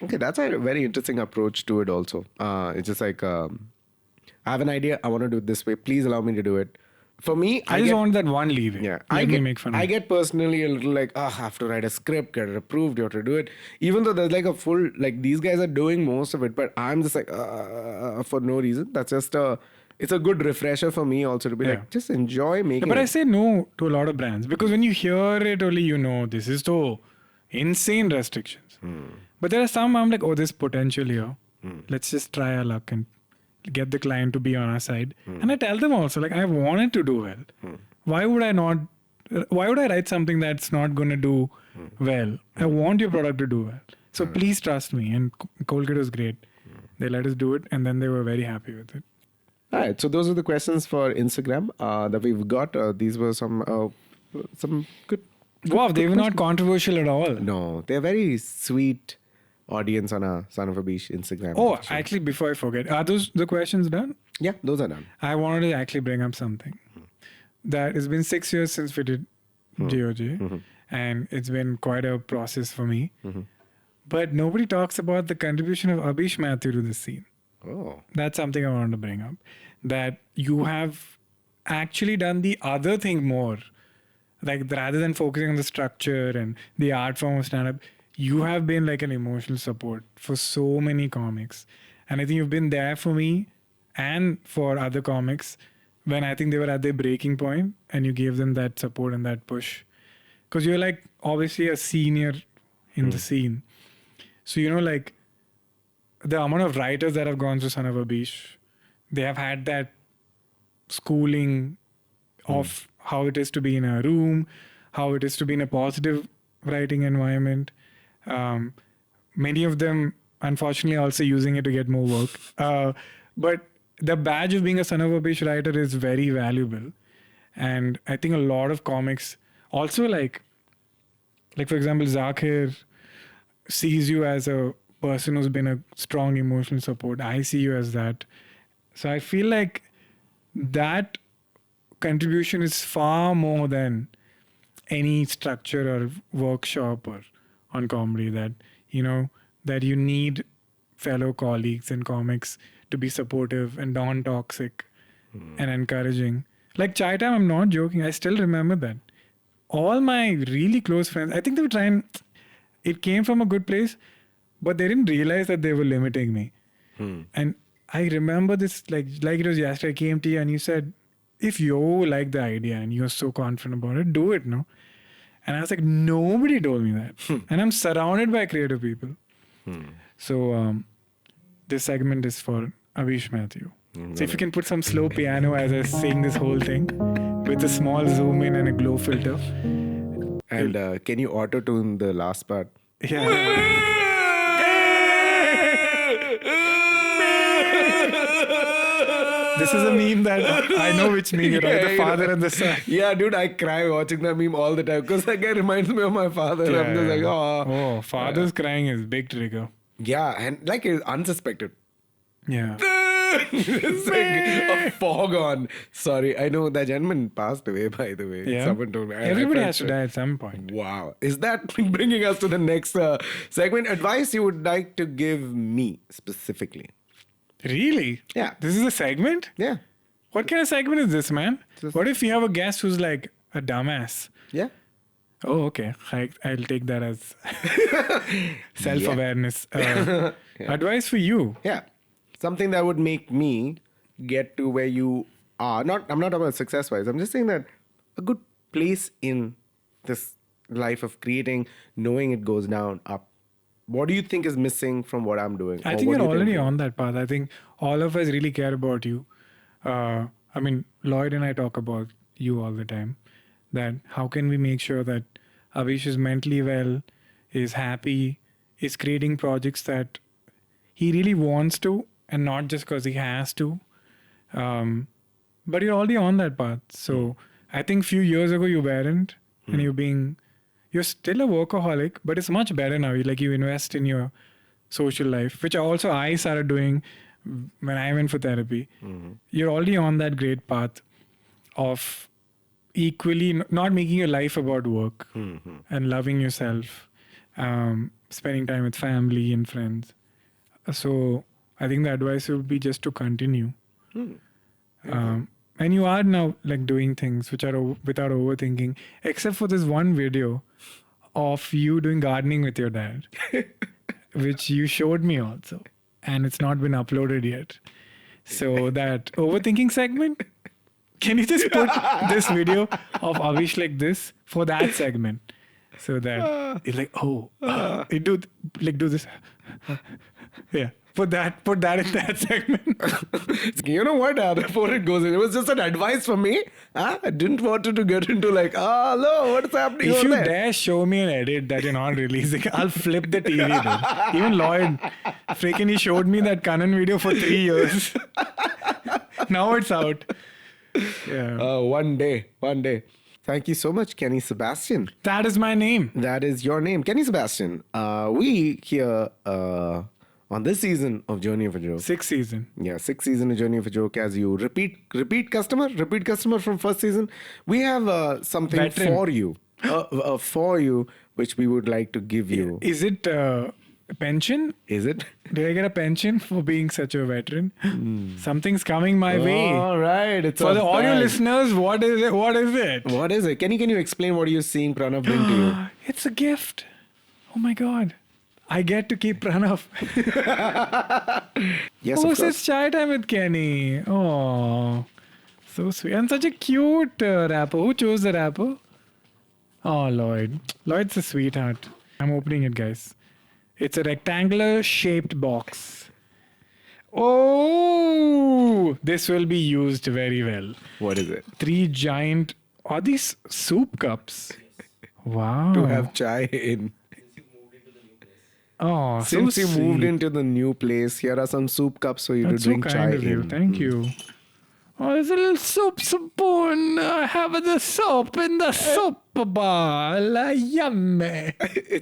Okay, that's a very interesting approach to it also. It's just like, I have an idea. I want to do it this way. Please allow me to do it. For me, I just want that one leeway. Yeah, Let me make fun of I it. get personally a little like, I have to write a script, get it approved, you have to do it. Even though there's like a full, like these guys are doing most of it, but I'm just like, for no reason. That's just it's a good refresher for me also to be like, just enjoy making But it. I say no to a lot of brands because when you hear it only, you know, this is so insane restrictions. But there are some I'm like, oh, there's potential here. Let's just try our luck and get the client to be on our side. And I tell them also, like, I wanted to do well. Why would I not why would I write something that's not going to do well? I want your product to do well. So please trust me. And Colgate was great. They let us do it, and then they were very happy with it. All right. So those are the questions for Instagram that we've got. These were some good. Wow, they were not controversial at all. No, they're very sweet audience on our Son of Abish Instagram. Oh, actually, before I forget, are those the questions done? Yeah, those are done. I wanted to actually bring up something. That it's been 6 years since we did GOJ, and it's been quite a process for me. But nobody talks about the contribution of Abish Mathew to this scene. Oh. That's something I wanted to bring up. That you have actually done the other thing more. Like, rather than focusing on the structure and the art form of stand-up, you have been like an emotional support for so many comics. And I think you've been there for me and for other comics when I think they were at their breaking point, and you gave them that support and that push. Because you're like obviously a senior in the scene. So, you know, like the amount of writers that have gone through Son of Abish, they have had that schooling of how it is to be in a room, how it is to be in a positive writing environment. Many of them, unfortunately, also using it to get more work. But the badge of being a Son of Abish writer is very valuable. And I think a lot of comics also like for example, Zakir sees you as a person who's been a strong emotional support. I see you as that. So I feel like that contribution is far more than any structure or workshop or on comedy, that, you know, that you need fellow colleagues and comics to be supportive and non-toxic and encouraging. Like Chai Time, I'm not joking. I still remember that. All my really close friends, I think they were trying, it came from a good place, but they didn't realize that they were limiting me. And I remember this, like it was yesterday, I came to you and you said, if you like the idea and you're so confident about it, do it, no? And I was like, nobody told me that. And I'm surrounded by creative people. So this segment is for Abish Mathew. So if you can put some slow piano as I sing this whole thing with a small zoom in and a glow filter. And can you auto-tune the last part? Yeah. This is a meme that I know which meme you're right, the father and the son. Yeah, dude, I cry watching that meme all the time because that guy reminds me of my father. Yeah, I'm just like, oh. Oh, father's crying is big trigger. Yeah, and like it's unsuspected. Yeah. It's like a foregone. Sorry, I know that gentleman passed away, by the way. Yeah. Someone told me. Everybody I has to die at some point. Wow. Is that bringing us to the next segment? Advice you would like to give me specifically? Really? Yeah. This is a segment? Yeah. What kind of segment is this, man? What if you have a guest who's like a dumbass? Yeah. Oh, okay. I'll take that as self-awareness. Advice for you. Yeah. Something that would make me get to where you are. I'm not talking about success-wise. I'm just saying that a good place in this life of creating, knowing it goes down, up. What do you think is missing from what I'm doing? I think you're already on that path. I think all of us really care about you. I mean, Lloyd and I talk about you all the time. That how can we make sure that Abish is mentally well, is happy, is creating projects that he really wants to, and not just because he has to. But you're already on that path. So I think a few years ago you weren't, and you're still a workaholic, but it's much better now. You invest in your social life, which I started doing when I went for therapy. You're already on that great path of equally not making your life about work and loving yourself, spending time with family and friends. So I think the advice would be just to continue. And you are now like doing things which are without overthinking, except for this one video of you doing gardening with your dad, which you showed me also, and it's not been uploaded yet. So that overthinking segment, can you just put this video of Abish like this for that segment, so that it's like, do this, yeah. Put that in that segment. You know what? Before it goes in, it was just an advice for me. I didn't want it to get into like, hello, what's happening If over you there? dare show me an edit that you're not releasing, I'll flip the TV, dude. Even Lloyd, freaking, he showed me that Kanan video for 3 years. Now it's out. Yeah. One day. Thank you so much, Kenny Sebastian. That is my name. That is your name, Kenny Sebastian. We here on this season of Journey of a Joke. 6th season. Yeah, 6th season of Journey of a Joke. As you repeat customer from first season. We have something Veteran. for you, which we would like to give you. Is it a pension? Is it? Did I get a pension for being such a veteran? Something's coming my way. All right. It's For the a audio bag. listeners, what is it? What is it? What is it? Kenny, can you explain what you're seeing Pranav bring to you? It's a gift. Oh my God. I get to keep Pranav. Yes, Oh, of it's course. chai time with Kenny. Oh, so sweet. And such a cute wrapper. Who chose the wrapper? Oh, Lloyd. Lloyd's a sweetheart. I'm opening it, guys. It's a rectangular shaped box. Oh, this will be used very well. What is it? 3 giant, are these soup cups? Wow. To have chai in. Oh, Since so you moved sweet. into the new place, here are some soup cups for you That's to drink so chai kind of in. you. Thank you. Oh, there's a little soup spoon. Have the soap in the soup bowl. Yummy.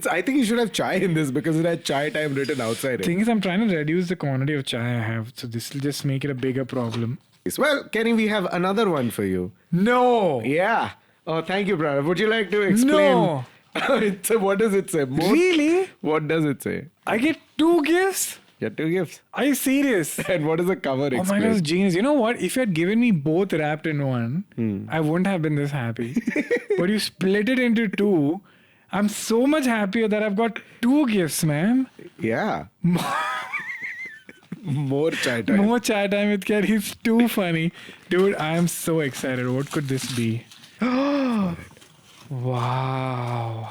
I think you should have chai in this because it had chai time written outside it. Thing is, I'm trying to reduce the quantity of chai I have, so this will just make it a bigger problem. Well, Kenny, we have another one for you. No. Yeah. Oh, thank you, brother. Would you like to explain? No. What does it say? Really? What does it say? I get 2 gifts? You have 2 gifts. Are you serious? And what is the cover Oh my explain? God, it's genius. You know what? If you had given me both wrapped in one, I wouldn't have been this happy. But you split it into 2. I'm so much happier that I've got 2 gifts, man. Yeah. More chai time. More chai time with Kenny. It's too funny. Dude, I am so excited. What could this be? Wow.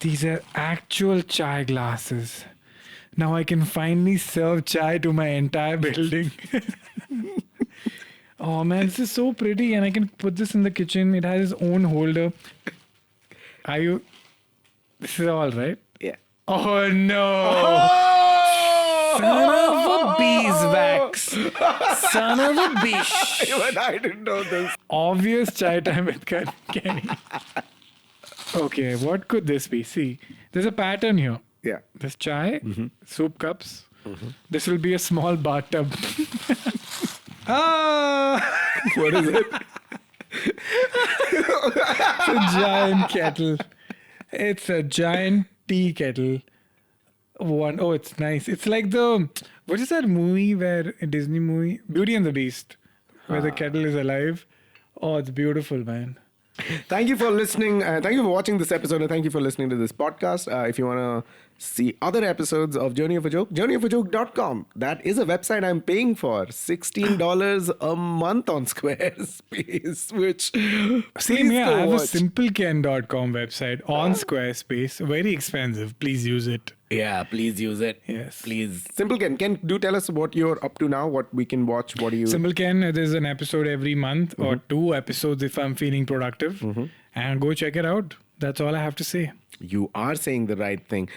These are actual chai glasses. Now I can finally serve chai to my entire building. Oh man, this is so pretty, and I can put this in the kitchen. It has its own holder. Are you... This is all right? Yeah. Oh no! Son of a beeswax. Son of a bish. Even I didn't know this. Obvious chai time with Kenny. Okay, what could this be? See, there's a pattern here. Yeah. There's chai, soup cups. This will be a small bathtub. What is it? It's a giant kettle. It's a giant tea kettle. Oh, it's nice. It's like what is that movie a Disney movie? Beauty and the Beast, where the kettle is alive. Oh, it's beautiful, man. Thank you for listening. Thank you for watching this episode, and thank you for listening to this podcast. If you want to see other episodes of Journey of a Joke, journeyofajoke.com. That is a website I'm paying for. $16 a month on Squarespace, which Same here. go I have watch. a simplecan.com website on Squarespace. Very expensive. Please use it. Yeah, please use it. Yes. Please. Simple Ken, do tell us what you're up to now, what we can watch, what do you... Simplecan, there's an episode every month or 2 episodes if I'm feeling productive. And go check it out. That's all I have to say. You are saying the right thing.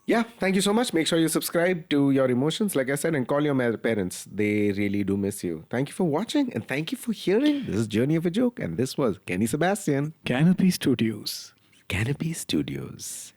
Yeah, thank you so much. Make sure you subscribe to Your Emotions, like I said, and call your parents. They really do miss you. Thank you for watching, and thank you for hearing. This is Journey of a Joke, and this was Kenny Sebastian. Canopy Studios. Canopy Studios.